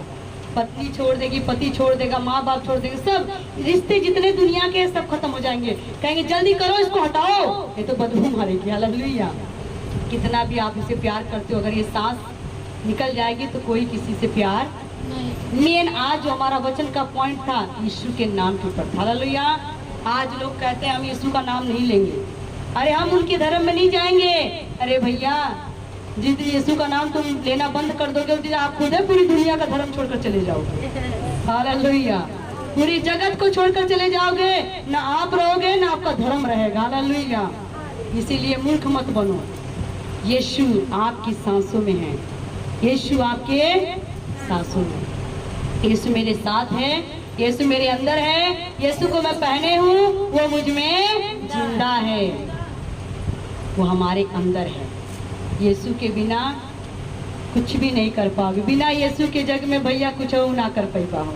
पत्नी छोड़ देगी, पति छोड़ देगा, माँ बाप छोड़ देंगे, सब रिश्ते जितने दुनिया के सब खत्म हो जाएंगे। कहेंगे जल्दी करो, इसको हटाओ, ये तो बदबू मारेगी। हालेलुया। कितना भी आप इसे प्यार करते हो, अगर ये सांस निकल जाएगी तो कोई किसी से प्यार नहीं। मेन आज जो हमारा वचन का पॉइंट था, यीशु के नाम के ऊपर। हालेलुया। आज लोग कहते हैं हम यीशु का नाम नहीं लेंगे, अरे हम उनके धर्म में नहीं जाएंगे। अरे भैया, जिस दिन यीशु का नाम तुम लेना बंद कर दोगे, उस दिन आप खुद है पूरी दुनिया का धर्म छोड़कर चले जाओगे। हालेलुया। पूरी जगत को छोड़कर चले जाओगे, ना आप रहोगे ना आपका धर्म रहेगा। हालेलुया। इसीलिए मूर्ख मत बनो। यीशु आपकी सांसों में है, यीशु आपके सांसों में। यीशु मेरे साथ है, यीशु मेरे अंदर है, यीशु को मैं पहने हूँ, वो मुझ में जिंदा है, वो हमारे अंदर है। यीशु के बिना कुछ भी नहीं कर पाओगे। बिना यीशु के जग में भैया कुछ ना कर पाइबा हो।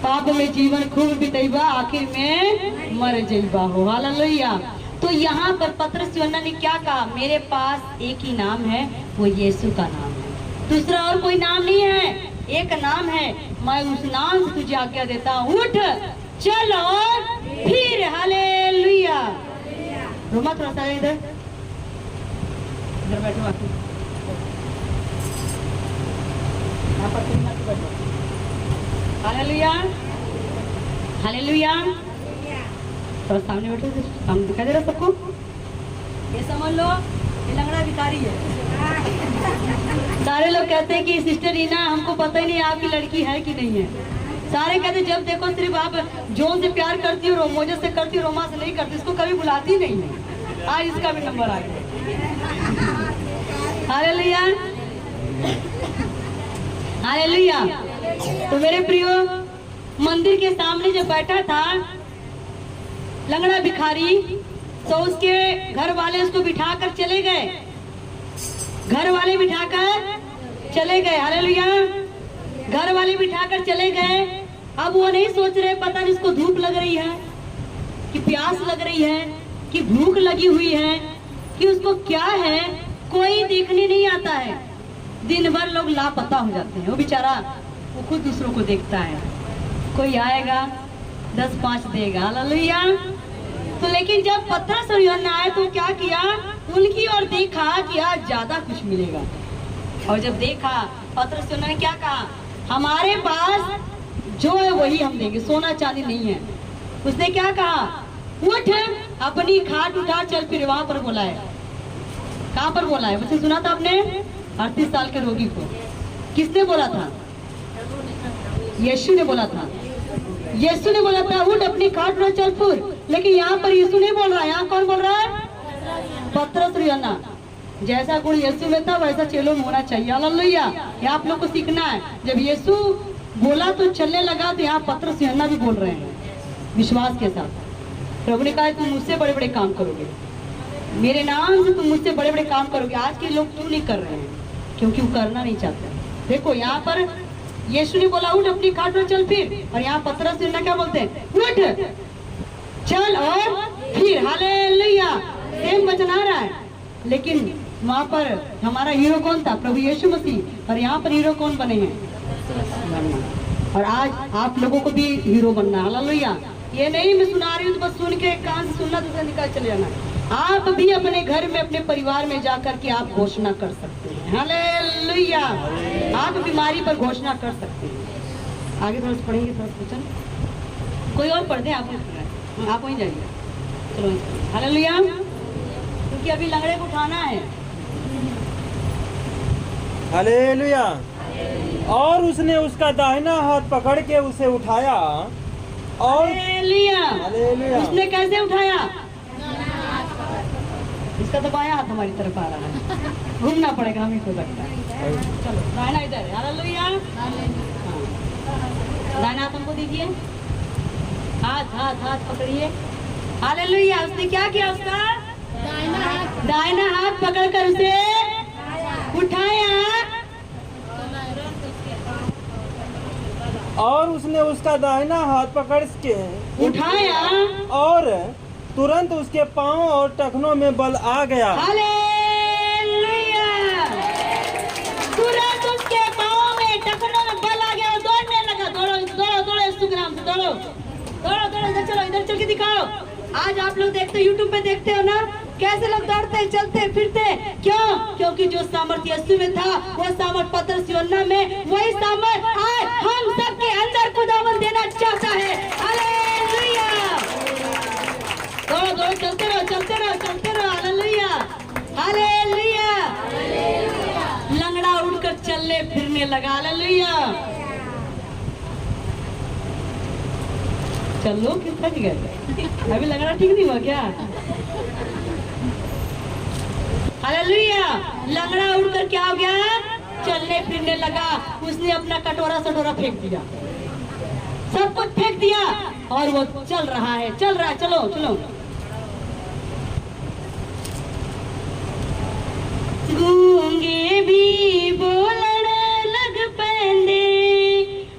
पाप में जीवन खूब बितैबा, आखिर में मर जइबा हो। हालेलुया। तो यहाँ पर पतरस यूहन्ना ने क्या कहा, मेरे पास एक ही नाम है, वो यीशु का नाम है, दूसरा और कोई नाम नहीं है। एक नाम है, मैं उस नाम से तुझे आज्ञा देता हूँ, उठ चल और फिर। हालेलुया। रोमा थोड़ा सा इधर बैठो, हालेलुया हालेलुया। थोड़ा सामने बैठो, सामने दिखाई दे रहा सबको। ये समझ लो, ये लंगड़ा भिखारी है। सारे लोग कहते हैं कि सिस्टर रीना, हमको पता ही नहीं आपकी लड़की है कि नहीं है। सारे कहते जब देखो सिर्फ आप जोन से प्यार करती हो, रोमोजे से करती हो, रोमा से नहीं करती, इसको कभी बुलाती नहीं है। आज इसका भी नंबर आ गया। Hallelujah hallelujah. तो मेरे प्रियो, मंदिर के सामने जब बैठा था लंगड़ा भिखारी, तो उसके घर वाले उसको बिठाकर चले गए, घर वाले बिठाकर चले गए। हालेलुया। घर वाले बिठाकर चले गए। अब वो नहीं सोच रहे, पता नहीं इसको धूप लग रही है कि प्यास लग रही है कि भूख लगी हुई है कि उसको क्या है कोई देखने नहीं आता है। दिन भर लोग लापता हो जाते हैं, वो बेचारा वो खुद दूसरों को देखता है, कोई आएगा 10-5 देगा, हालेलुया। तो लेकिन जब पतरस और यूहन्ना आए तो क्या किया, उनकी ओर देखा कि आज ज्यादा कुछ मिलेगा। और जब देखा पतरस और यूहन्ना ने क्या कहा, हमारे पास जो है वही हम देंगे, सोना चांदी नहीं है। उसने क्या कहा, उठ अपनी खाट उठा चल, फिर वहां पर बोला है। कहाँ पर बोला है, मुझे सुना था आपने, 38 साल के रोगी को किसने बोला था, यीशु ने बोला था। यीशु ने बोला था उठ अपनी खाट उठा चल फिर, लेकिन यहाँ पर यीशु नहीं बोल रहा है, यहाँ कौन बोल रहा है, पतरस और यूहन्ना। जैसा गुण यीशु में था वैसा चेलों में होना चाहिए, हालेलुया। ये आप लोग को सीखना है। जब यीशु बोला तो चलने लगा, तो यहाँ पतरस यूहन्ना भी बोल रहे हैं विश्वास के साथ। प्रभु ने कहा तुम मुझसे बड़े बड़े काम करोगे, मेरे नाम से तुम मुझसे बड़े बड़े काम करोगे। आज के लोग क्यों नहीं कर रहे हैं, क्योंकि वो करना नहीं चाहते। देखो यहाँ पर यीशु ने बोला उठ अपनी खाट पर चल फिर, और यहाँ पतरस यूहन्ना क्या बोलते हैं, उठ चल और फिर, हालेलुया। सेम वचन आ रहा है, लेकिन वहाँ पर हमारा हीरो कौन था, प्रभु यीशु मसीह, और यहाँ पर हीरो कौन बने हैं, और आज आप लोगों को भी हीरो बनना है, हालेलुया। ये नहीं मैं सुना रही हूँ तो बस सुन के कान से सुनना दूसरा निकाल चले जाना। आप भी अपने घर में अपने परिवार में जाकर के आप घोषणा कर सकते हैं, हालेलुया। आप बीमारी पर घोषणा कर सकते हैं। आगे थोड़ा पढ़ेंगे, थोड़ा वचन कोई और पढ़ दे, आप वहीं जाइए, चलो हालेलुया, क्योंकि अभी लंगड़े को उठाना है, हालेलुया। और उसने उसका दाहिना हाथ पकड़ के उसे उठाया और हालेलुया। उसने कैसे उठाया, इसका तो बायां हाथ हमारी तरफ आ रहा है, घूमना पड़ेगा हमें को लगता है। चलो दाहिना इधर है, हालेलुया। दाहिना हाथ हमको दीजिए, हाथ हाथ हाथ पकड़िए, हालेलुया। उसने क्या किया, उसका दाहिना हाथ पकड़कर उसे उठाया, और उसने उसका दाहिना हाथ पकड़ के उठाया, और तुरंत उसके पांव और टखनों में बल आ गया, हालेलुया। तुरंत उसके पांव में टखनों में बल आ गया, दौड़ने लगा, दौड़ो दौड़ो दौड़ो, इंस्टाग्राम से दौड़ो दौड़ो दौड़ो, इधर चलो, इधर चल के दिखाओ। आज आप लोग देखते हो, यूट्यूब पे देखते हो ना, कैसे लोग दौड़ते चलते फिरते, क्यों, क्योंकि जो सामर्थ्य यीशु में था वो सामर्थ पतरस यूहन्ना में, वही सामर्थ आज हम सबके अंदर खुदावंद देना चाहता है, हालेलुया। दौड़ो दौड़ो, चलते रहो चलते रहो चलते रहो, हालेलुया हालेलुया। लंगड़ा उठकर चलने फिरने लगा, हालेलुया। चलो क्यों थक गए, अभी लंगड़ा ठीक नहीं हुआ क्या, हालेलुया। लंगड़ा उड़कर क्या हो गया, चलने फिरने लगा। उसने अपना कटोरा सटोरा फेंक दिया, सब कुछ फेंक दिया, और वो चल रहा है, चल रहा है, चलो चलो। गूंगे भी बोलने लग पैंदे,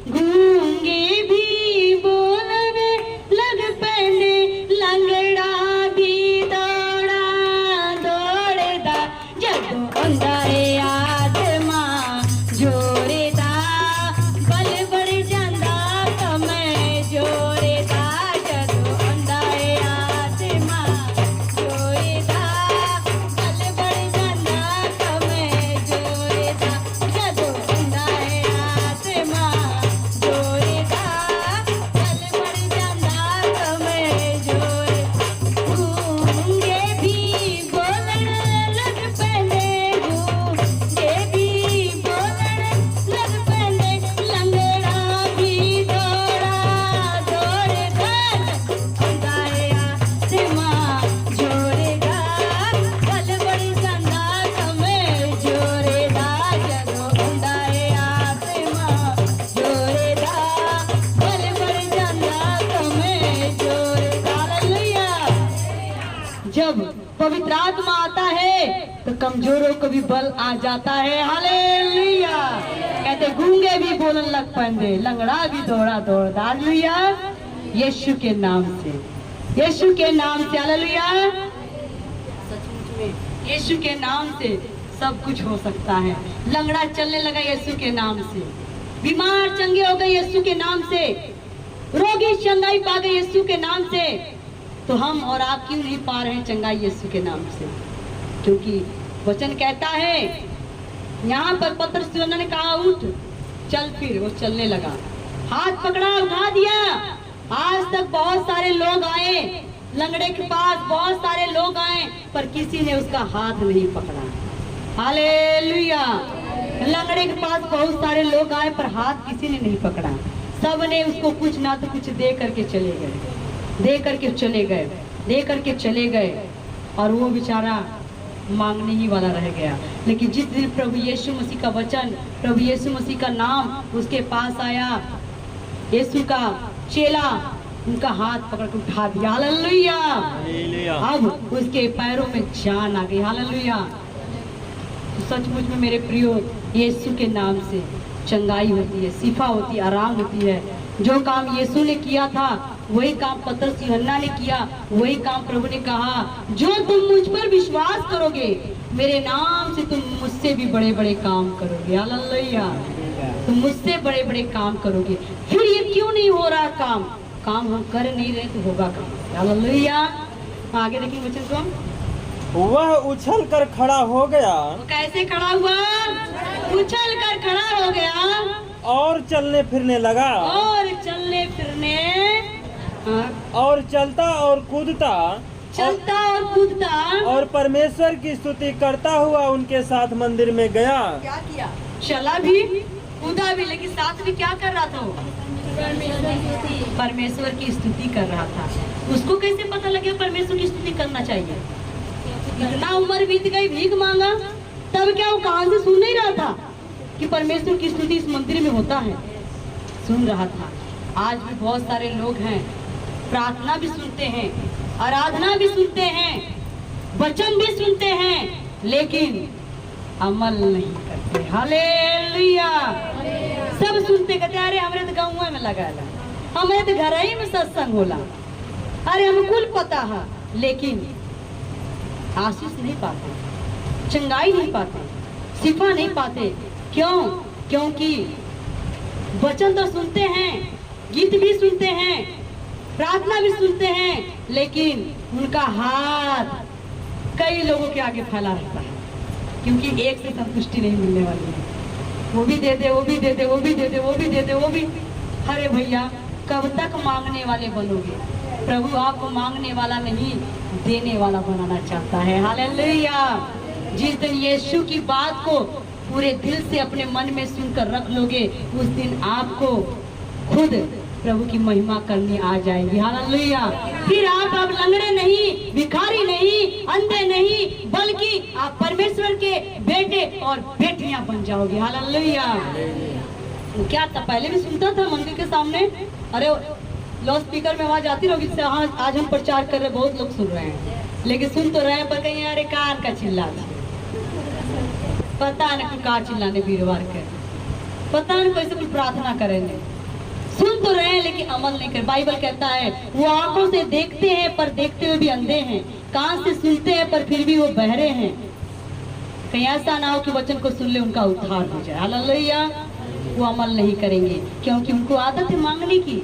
गूंगे भी बोलने लग पैंदे, लंगड़ा भी दौड़ा दौड़ेदा, जब अंदा आत्मा जोरेदा, बल बढ़ जांदा कमै जोरेदा, जब अंदा आत्मा जोरेदा, बल बढ़ जांदा कमै जोरेदा, जब अंदा आत्मा जोरेदा, बल बढ़ जांदा कमै जोरेदा। गूंगे भी बोलने लग पैंदे, गूंगे भी बोलने लग पैंदे, लंगड़ा भी दौड़ा दौड़ेदा, अंदा आत्मा जोरेदा, बल बढ़ जांदा कमै जोरेदा, जदों अंदा आत्मा जोरेदा, बल बढ़ जांदा कमै जोरेदा, हालेलुया। जब पवित्र आत्मा आता है तो कमजोरों को भी बल आ जाता है, हालेलुया। कहते गूंगे भी बोलने लग पैंदे, लंगड़ा भी दौड़ा दौड़दा, हालेलुया। यीशु के नाम से, यीशु के नाम से, हालेलुया। सचमुच में यीशु के नाम से सब कुछ हो सकता है। लंगड़ा चलने लगा यीशु के नाम से, बीमार चंगे हो गए यीशु के नाम से, रोगी चंगाई पा गए यीशु के नाम से। तो हम और आप क्यों नहीं पा रहे हैं चंगाई यीशु के नाम से? क्योंकि वचन कहता है, यहाँ पर पतरस यूहन्ना ने कहा उठ चल, फिर वो चलने लगा, हाथ पकड़ा, उठा दिया। आज तक बहुत सारे लोग आए लंगड़े के पास, बहुत सारे लोग आए, पर किसी ने उसका हाथ नहीं पकड़ा। हालेलुया। लंगड़े के पास बहुत सारे लोग आए, पर हाथ किसी ने नहीं पकड़ा। सब ने उसको कुछ ना तो कुछ दे करके चले गए, दे करके चले गए, दे करके चले गए, और वो बेचारा मांगने ही वाला रह गया। लेकिन जिस दिन प्रभु यीशु मसीह का वचन, प्रभु यीशु मसीह का नाम उसके पास आया, यीशु का चेला उनका हाथ पकड़ कर उठा दिया। हालेलुया। अब उसके पैरों में जान आ गई। हालेलुया। तो सचमुच में मेरे प्रियो, यीशु के नाम से चंगाई होती है, शिफा होती है, आराम होती है। जो काम यीशु ने किया था वही काम पतरस यूहन्ना ने किया, वही काम प्रभु ने कहा, जो तुम मुझ पर विश्वास करोगे, मेरे नाम से तुम मुझसे भी बड़े बड़े काम करोगे। हालेलुया। तुम मुझसे बड़े बड़े काम करोगे। फिर ये क्यों नहीं हो रहा काम? काम हम कर नहीं रहे तो होगा कहाँ? हालेलुया। आगे देखेंगे वचन को। वह उछल कर खड़ा हो गया। वो कैसे खड़ा हुआ? उछल कर खड़ा हो गया और चलने फिरने लगा। और चलने फिरने, और चलता और कूदता, चलता और कूदता, और परमेश्वर की स्तुति करता हुआ उनके साथ मंदिर में गया। क्या किया? चला भी, कूदा भी, लेकिन साथ में क्या कर रहा था वो? परमेश्वर की स्तुति कर रहा था। उसको कैसे पता लगे परमेश्वर की स्तुति करना चाहिए? इतना उम्र बीत गई, भीख मांगा, तब क्या वो कहां से सुन नहीं रहा था कि परमेश्वर की स्तुति इस मंदिर में होता है? सुन रहा था। आज भी बहुत सारे लोग हैं, प्रार्थना भी सुनते हैं, आराधना भी सुनते हैं, वचन भी सुनते हैं, लेकिन अमल नहीं करते। हालेलुया। सब सुनते कहते अरे हमरे तो गाँव में लगा ला, हमें तो घर ही में सत्संग होला, अरे हम कुल पता है, लेकिन आशीष नहीं पाते, चंगाई नहीं पाते, शिफा नहीं पाते। क्यों? क्योंकि वचन तो सुनते हैं, गीत भी सुनते हैं, प्रार्थना भी सुनते हैं, लेकिन उनका हाथ कई लोगों के आगे फैला रहता है, क्योंकि एक से संतुष्टि नहीं मिलने वाली है। वो भी दे दे, वो भी दे दे, वो भी दे दे, वो भी दे दे, वो भी। अरे भैया, कब तक मांगने वाले बनोगे? प्रभु आपको मांगने वाला नहीं, देने वाला बनाना चाहता है। हालेलुया। जिस दिन यीशु की बात को पूरे दिल से अपने मन में सुनकर रख लोगे, उस दिन आपको खुद प्रभु की महिमा करनी आ जाएगी। हालेलुया। फिर आप अब लंगड़े नहीं, भिखारी नहीं, अंधे नहीं, बल्कि आप परमेश्वर के बेटे और बेटियां बन जाओगे। हालेलुया। क्या था? पहले भी सुनता था मंदिर के सामने, अरे लाउड स्पीकर में आवाज आती रहोगी, आज हम प्रचार कर रहे, बहुत लोग सुन रहे हैं, लेकिन सुन तो रहे हैं, पर कहीं अरे कान का चिल्ला था, पता नहीं का चिल्लाने वीरवार के, पता नहीं कैसे कुछ प्रार्थना करेंगे। सुन तो रहे हैं लेकिन अमल नहीं कर। बाइबल कहता है वो आंखों से देखते हैं पर देखते हुए भी अंधे हैं, कान से सुनते हैं पर फिर भी वो बहरे हैं। कहीं ऐसा ना हो कि वचन को सुन ले उनका उद्धार हो जाए। हालेलुया। वो अमल नहीं करेंगे क्योंकि उनको आदत है मांगने की।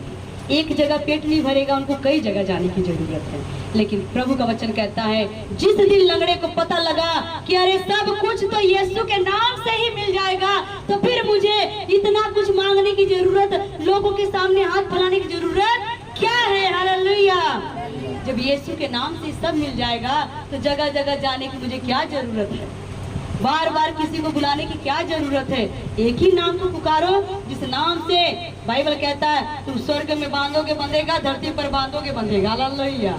एक जगह पेट नहीं भरेगा, उनको कई जगह जाने की जरूरत है। लेकिन प्रभु का वचन कहता है जिस दिन लंगड़े को पता लगा कि अरे सब कुछ तो यीशु के नाम से ही मिल जाएगा, तो फिर मुझे इतना कुछ मांगने की जरूरत, लोगों के सामने हाथ फैलाने की जरूरत क्या है? हालेलुया। जब यीशु के नाम से सब मिल जाएगा तो जगह जगह जाने की मुझे क्या जरूरत है? बार बार किसी को बुलाने की क्या जरूरत है? एक ही नाम को पुकारो जिस नाम से बाइबल कहता है तुम स्वर्ग में बांधोगे बंधेगा, धरती पर बांधोगे बंधेगा। हालेलुया।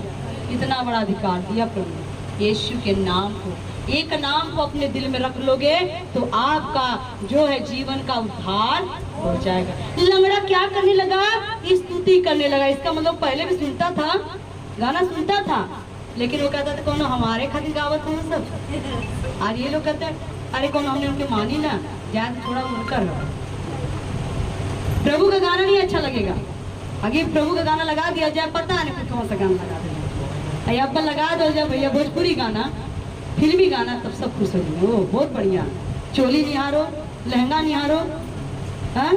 इतना बड़ा अधिकार दिया प्रभु यीशु के नाम को। एक नाम को अपने दिल में रख लोगे तो आपका जो है जीवन का उद्धार हो जाएगा। लंगड़ा क्या करने लगा? स्तुति करने लगा। इसका मतलब पहले भी सुनता था, गाना सुनता था, लेकिन वो कहता था कौन हमारे खातिर गावत हो सब। और ये लोग कहते हैं अरे कौन हमने उनके मानी ना, जाए थोड़ा उनका प्रभु का गाना नहीं अच्छा लगेगा। आगे प्रभु का गाना लगा दिया जाए, पता नहीं कौन सा गाना लगा दिया, अब लगा दो जाए भैया भोजपुरी गाना, फिल्मी गाना तब सब खुश हो जाएंगे, वो बहुत बढ़िया, चोली निहारो, लहंगा निहारो, हाँ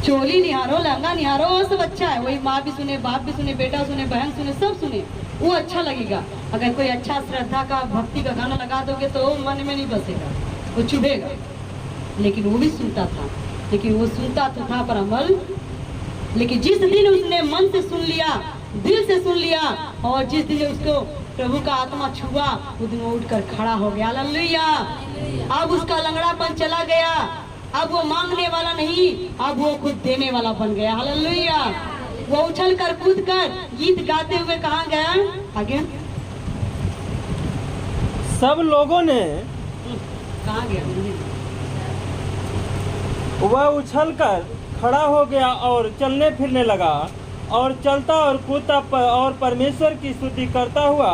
चोली निहारो, लहंगा निहारो, वो सब अच्छा है। वही माँ भी सुने, बाप भी सुने, बेटा सुने, बहन सुने, सब सुने, वो अच्छा लगेगा। अगर कोई अच्छा श्रद्धा का, भक्ति का गाना लगा दोगे तो मन में नहीं बसेगा, वो चुभेगा। लेकिन वो भी सुनता था, लेकिन वो सुनता तो था पर अमल, लेकिन जिस दिन उसने मन से सुन लिया, दिल से सुन लिया, और जिस दिन उसको प्रभु का आत्मा छुआ, उस दिन वो उठकर खड़ा हो गया। हालेलुया। अब उसका लंगड़ापन चला गया, अब वो मांगने वाला नहीं, अब वो खुद देने वाला बन गया। हालेलुया। वो उछल कर कूद कर गीत गाते हुए कहाँ गया? आगे सब लोगों ने कहाँ गया? वह उछलकर खड़ा हो गया और चलने फिरने लगा, और चलता और कूदता और परमेश्वर की स्तुति करता हुआ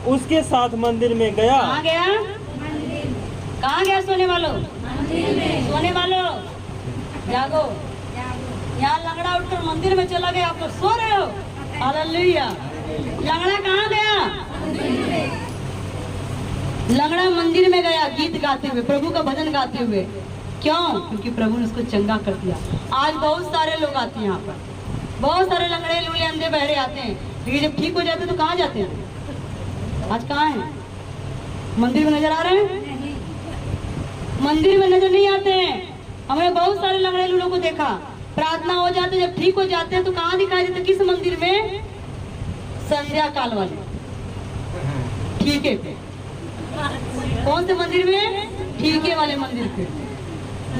उसके साथ मंदिर में गया। कहाँ गया? कहाँ गया? सोने वालों, सोने वालों जागो। यहाँ लंगड़ा उठकर मंदिर में चला गया, आप लोग सो रहे हो? हालेलुया। लंगड़ा कहाँ गया? लंगड़ा मंदिर में गया गीत गाते हुए, प्रभु का भजन गाते हुए। क्यों? क्योंकि प्रभु ने उसको चंगा कर दिया। आज बहुत सारे लोग आते हैं यहाँ पर, बहुत सारे लंगड़े लूले अंधे बहरे आते हैं, लेकिन जब ठीक हो जाते हैं तो कहाँ जाते हैं? आज कहाँ हैं? मंदिर में नजर आ रहे हैं? मंदिर में नजर नहीं आते हैं। हमने बहुत सारे लंगड़े लूलों को देखा, प्रार्थना हो जाते, जब ठीक हो जाते हैं तो कहाँ दिखाई देते? किस मंदिर में? संध्या काल वाले ठीके पे। कौन से मंदिर में? ठीके वाले मंदिर पे।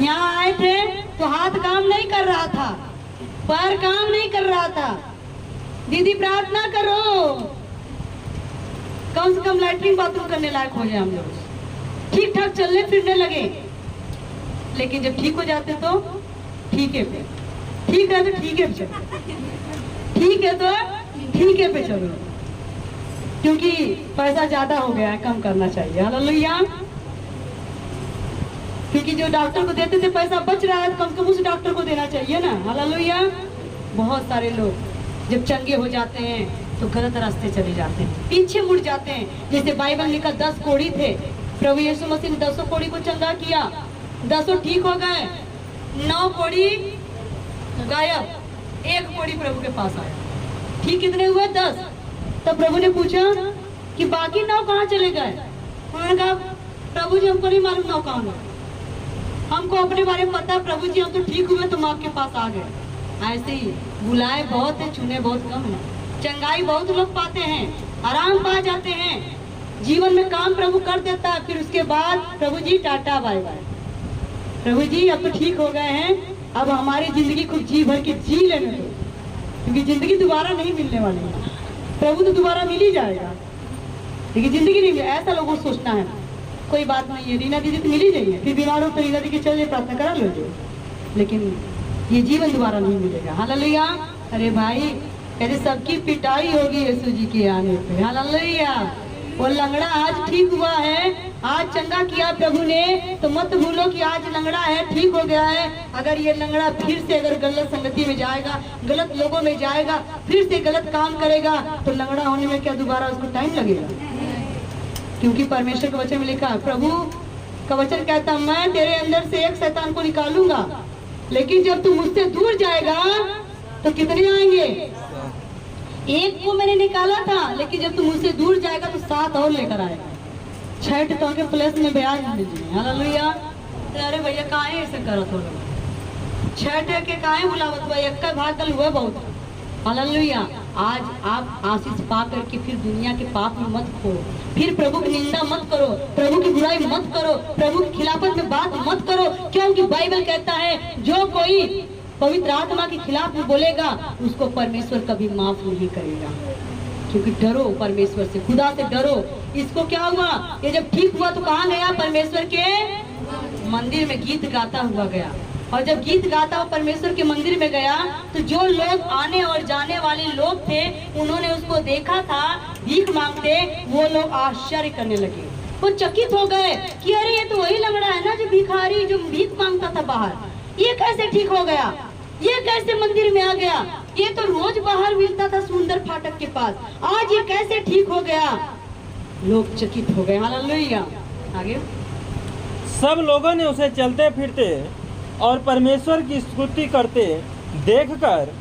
यहाँ आए थे तो हाथ काम नहीं कर रहा था, पैर काम नहीं कर रहा था। दीदी प्रार्थना करो, कम से कम लैट्रिन बाथरूम करने लायक हो जाए हम लोग, ठीक ठाक चलने फिरने लगे। लेकिन जब ठीक हो जाते तो ठीक है पे, ठीक है तो ठीक है पे चलो, ठीक है तो ठीक है पे चलो, क्योंकि पैसा ज्यादा हो गया है, कम करना चाहिए। हालेलुया। क्योंकि जो डॉक्टर को देते थे पैसा बच रहा है, तो कम से कम उस डॉक्टर को देना चाहिए ना। हालेलुया। बहुत सारे लोग जब चंगे हो जाते हैं तो गलत रास्ते चले जाते हैं, पीछे मुड़ जाते हैं। जैसे बाइबल लिखा 10 कोढ़ी थे, प्रभु यीशु मसीह ने 10 कोढ़ी को चंगा किया, 10 ठीक हो गए, 9 कोढ़ी गायब, 1 कोढ़ी प्रभु के पास आया। ठीक कितने हुए? 10। तब प्रभु ने पूछा कि बाकी 9 कहाँ चले गए? उन्होंने कहा प्रभु जी हमको नहीं मालूम 9 कहाँ गए, हमको अपने बारे में पता है प्रभु जी, हम तो ठीक हुए तुम आपके पास आ गए। ऐसे ही बुलाए बहुत है, चुने बहुत कम है। चंगाई बहुत लोग पाते हैं, आराम पा जाते हैं, जीवन में काम प्रभु कर देता है, फिर उसके बाद प्रभु जी टाटा बाय बाय, प्रभु जी अब तो ठीक हो गए हैं, अब हमारी जिंदगी खूब जी भर के जी लेने दो, क्योंकि जिंदगी दोबारा नहीं मिलने वाली है। प्रभु तो दोबारा मिल ही जाएगा, लेकिन जिंदगी नहीं मिले, ऐसा लोगों को सोचना है। कोई बात नहीं है, रीना दीदी तो मिल ही जाइए, फिर बीमार हो तो रीना दीदी चलिए प्रार्थना करा लो, लेकिन ये जीवन दोबारा नहीं मिलेगा। हालेलुया। अरे भाई कहते सबकी पिटाई होगी यीशु जी के आने पे। हालेलुया। वो लंगड़ा आज ठीक हुआ है, आज चंगा किया प्रभु ने, तो मत भूलो कि आज लंगड़ा है, ठीक हो गया है। अगर ये लंगड़ा फिर से अगर गलत संगति में जाएगा, गलत लोगों में जाएगा, फिर से गलत काम करेगा, तो लंगड़ा होने में क्या दोबारा उसको टाइम लगेगा? क्योंकि परमेश्वर के वचन में लिखा है, प्रभु का वचन कहता मैं तेरे अंदर से एक शैतान को निकालूंगा, लेकिन जब तू मुझसे दूर जाएगा तो कितने आएंगे? एक को मैंने निकाला था, लेकिन जब तू मुझसे दूर जाएगा तो 7 और लेकर आएगा। 6 तो के प्लस में ब्याज दीजिए। हालेलुया। अरे भैया काहे ऐसे करत हो लोग? 6 के काहे बुलावत भाई, एक का भागल हुआ बहुत। हालेलुया। आज आप आशीष पा करके फिर दुनिया के पाप में मत खो, फिर प्रभु की निंदा मत करो, प्रभु की बुराई मत करो, प्रभु की खिलाफत में बात मत करो, क्योंकि बाइबल कहता है जो कोई पवित्र आत्मा के खिलाफ में बोलेगा उसको परमेश्वर कभी माफ नहीं करेगा। क्योंकि डरो परमेश्वर से, खुदा से डरो। इसको क्या हुआ? ये जब ठीक हुआ तो कहाँ गया? परमेश्वर के मंदिर में गीत गाता हुआ गया। और जब गीत गाता हुआ परमेश्वर के मंदिर में गया तो जो लोग आने और जाने वाले लोग थे उन्होंने उसको देखा था भीख मांगते, वो लोग आश्चर्य करने लगे, वो चकित हो गए कि अरे ये तो वही लंगड़ा है ना जो भिखारी, जो भीख मांगता था बाहर, ये कैसे ठीक हो गया, ये कैसे मंदिर में आ गया, ये तो रोज बाहर मिलता था सुंदर फाटक के पास, आज ये कैसे ठीक हो गया? लोग चकित हो गए। हालेलुया। आगे सब लोगों ने उसे चलते फिरते और परमेश्वर की स्तुति करते देखकर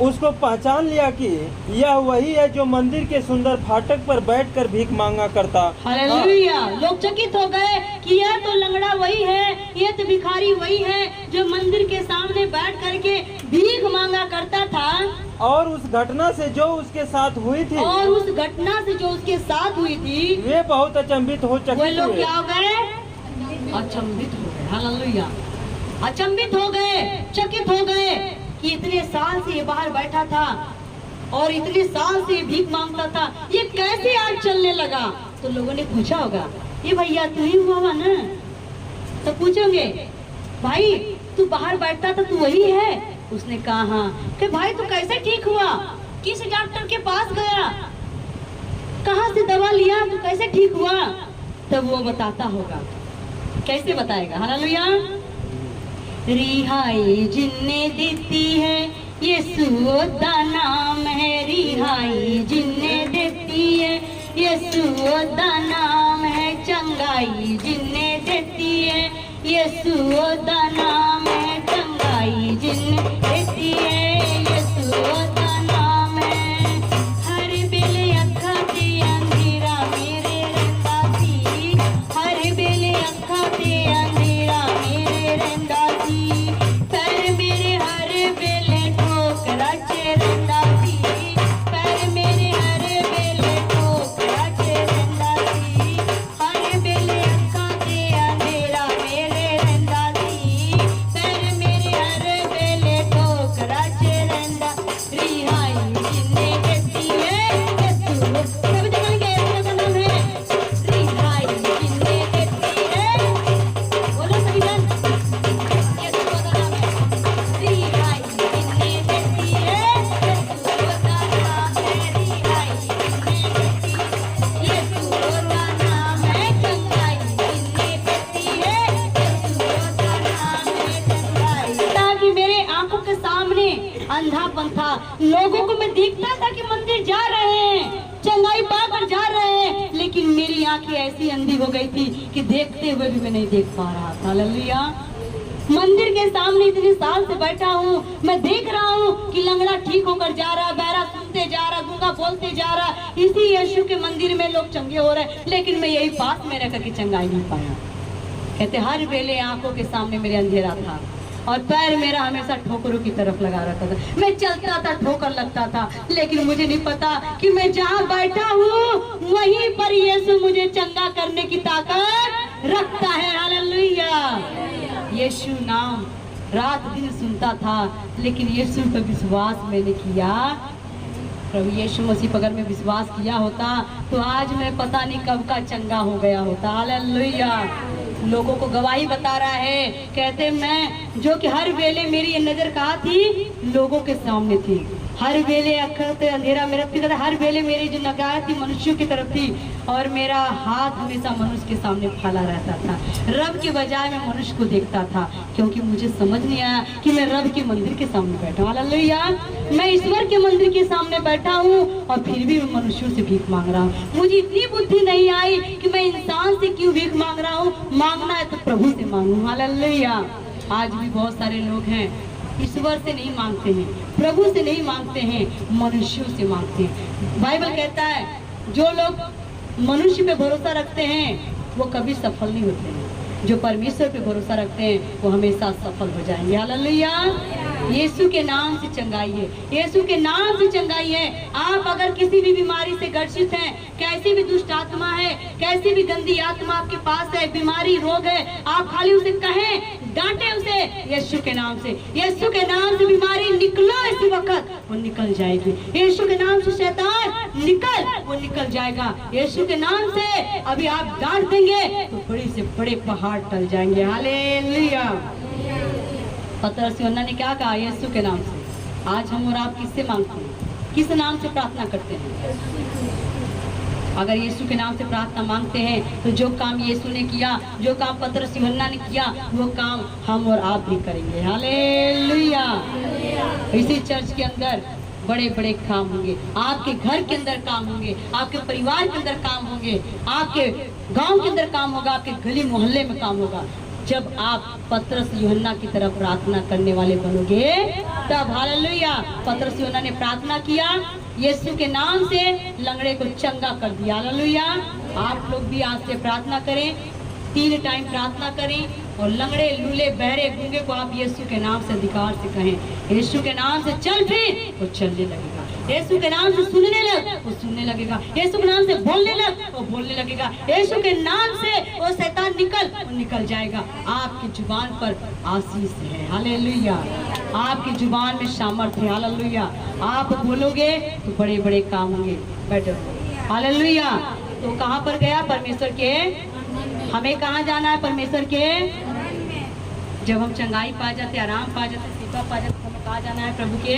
उसको पहचान लिया कि यह वही है जो मंदिर के सुंदर फाटक पर बैठकर भीख मांगा करता। हालेलुया। लोग चकित हो गए कि यह तो लंगड़ा वही है, यह तो भिखारी वही है जो मंदिर के सामने बैठ करके भीख मांगा करता था। और उस घटना से जो उसके साथ हुई थी, वे बहुत अचंभित हो चके वे लोग हुए। क्या हो गए? अचंभित हो गए। हालेलुया। अचंभित हो गए, चकित हो गए कि इतने साल से ये बाहर बैठा था और इतने साल से ये भीख मांगता था, ये कैसे आज चलने लगा? तो लोगों ने पूछा होगा, ये भैया तू ही हुआ ना? तो पूछोगे, भाई तू बाहर बैठता था, तू वही है? उसने कहा हाँ। कि भाई तू कैसे ठीक हुआ? किस डॉक्टर के पास गया? कहाँ से दवा लिया? तू कैसे ठीक हुआ? तब वो बताता होगा। कैसे बताएगा? हालेलुया। रिहाई जिन्ने देती है यीशु दा नाम है, रिहाई जिन्ने देती है यीशु दा नाम है, चंगाई जिन्ने देती है यीशु दा नाम है, चंगाई जिन्ने देती है यीशु दा नाम है। हर बेले अखा ते अंधेरा मेरे रंगा सी, हर बेले अखा ते अंधेरा मेरे रंगा सी, पर मेरे हर बेले ठोकरा चे रंगा सी, पर मेरे हर बेले ठोकरा चे रंगा सी, हर बेले अखा ते अंधेरा मेरे रंगा सी, पर मेरे हर बेले ठोकरा चे रंगा। रिहाई जिन्ने देती है यीशु, सब जगह के यीशु का नाम है। रिहाई जिन्ने देती है, बोलो सभी जन, यीशु का नाम है। रिहाई जिन्ने देती है यीशु का नाम है, रिहाई जिन्ने देती है यीशु का नाम है, चंगाई जिन्ने देती है यीशु का नाम है, चंगाई। ताकि मेरे आंखों के सामने अंधापन था, लोगों को मैं दिखता था कि मंदिर जा रहे हैं, चंगाई पाकर जा रहे हैं, लेकिन मेरी आंखें ऐसी अंधी हो गई थी कि देखते हुए भी मैं नहीं देख पा रहा था। हालेलुया। मंदिर के सामने इतने साल से बैठा हूँ, मैं देख रहा हूँ कि लंगड़ा ठीक होकर जा रहा, बहरा सुनते जा रहा, गूंगा बोलते जा रहा, इसी यीशु के मंदिर में लोग चंगे हो रहे, लेकिन मैं यही पास में रहकर के चंगाई नहीं पाया। कहते हर वेले आंखों के सामने मेरे अंधेरा था और पैर मेरा हमेशा ठोकरों की तरफ लगा रहता था। मैं चलता था, ठोकर लगता था, लेकिन मुझे नहीं पता कि मैं जहाँ बैठा हूँ वहीं पर यीशु मुझे चंगा करने की ताकत रखता है। हालेलुया। यीशु नाम रात दिन सुनता था, लेकिन यीशु पर विश्वास मैंने किया। प्रभु यीशु मसीह पर अगर मैं विश्वास किया होता तो आज मैं पता नहीं कब का चंगा हो गया होता। हालेलुया। लोगों को गवाही बता रहा है, कहते मैं जो कि हर वेले मेरी ये नजर कहाँ थी? लोगों के सामने थी। हर वेले अखर से अंधेरा मेरा थी, हर वेले मेरी जो निगाह थी मनुष्यों की तरफ थी और मेरा हाथ हमेशा मनुष्य के सामने फैला रहता था। रब के बजाय मैं मनुष्य को देखता था, क्योंकि मुझे समझ नहीं आया कि मैं रब के मंदिर के सामने बैठा हूँ। हालेलुया। मैं ईश्वर के मंदिर के सामने बैठा हूँ और फिर भी मैं मनुष्यों से भीख मांग रहा हूँ। मुझे इतनी बुद्धि नहीं आई कि मैं इंसान से क्यों भीख मांग रहा हूँ, मांगना है तो प्रभु से मांगू। हालेलुया। आज भी बहुत सारे लोग हैं ईश्वर से नहीं मांगते हैं, प्रभु से नहीं मांगते हैं, मनुष्यों से मांगते हैं। बाइबल कहता है जो लोग मनुष्य पे भरोसा रखते हैं वो कभी सफल नहीं होते हैं, जो परमेश्वर पे भरोसा रखते हैं वो हमेशा सफल हो जाएंगे। हालेलुया। यीशु के नाम से चंगाई है, यीशु के नाम से चंगाई है। आप अगर किसी भी बीमारी से ग्रसित हैं, कैसी भी दुष्ट आत्मा है, कैसी भी गंदी आत्मा आपके पास है, बीमारी रोग है, आप खाली उसे कहें, डांटे उसे यीशु के नाम से। यीशु के नाम से बीमारी निकलो, इसी वक्त वो निकल जाएगी। यीशु के नाम से शैतान निकल, वो निकल जाएगा। यीशु के नाम से अभी आप डांट देंगे तो बड़े से बड़े पहाड़ टल जाएंगे। हालेलुया। पतरस यूहन्ना ने क्या कहा? यीशु के नाम से। आज हम और आप किससे मांगते हैं? किस नाम से प्रार्थना करते हैं? अगर यीशु के नाम से प्रार्थना मांगते हैं तो जो काम यीशु ने किया, जो काम पतरस यूहन्ना ने किया, वो काम हम और आप भी करेंगे। हालेलुया। इसी चर्च के अंदर बड़े बड़े काम होंगे, आपके घर के अंदर काम होंगे, आपके परिवार के अंदर काम होंगे, आपके गांव के अंदर काम होगा, आपके गली मोहल्ले में काम होगा। जब आप पतरस यूहन्ना की तरफ प्रार्थना करने वाले बनोगे तब। हालेलुया। पतरस यूहन्ना ने प्रार्थना किया, यीशु के नाम से लंगड़े को चंगा कर दिया। हालेलुया। आप लोग भी आज से प्रार्थना करें, 3 टाइम प्रार्थना करें, और लंगड़े लूले बहरे गूंगे को आप यीशु के नाम से अधिकार से कहें, यीशु के नाम से चल फिर, वो चलने लगेगा। यीशु के नाम से सुनने लग, वो सुनने लगेगा। यीशु के नाम से बोलने लग, वो बोलने लगेगा। यीशु के नाम से वो शैतान निकल, वो निकल जाएगा। आपकी जुबान पर आशीष है। हालेलुया। आपकी जुबान में सामर्थ्य है। हालेलुया। आप बोलोगे तो बड़े बड़े काम होंगे। बैठो। हालेलुया। तो कहाँ पर गया? परमेश्वर के। हमें कहाँ जाना है? परमेश्वर के। जब हम चंगाई पा जाते, आराम पा जाते, शिफा पा जाते, हमें कहाँ जाना है? प्रभु के।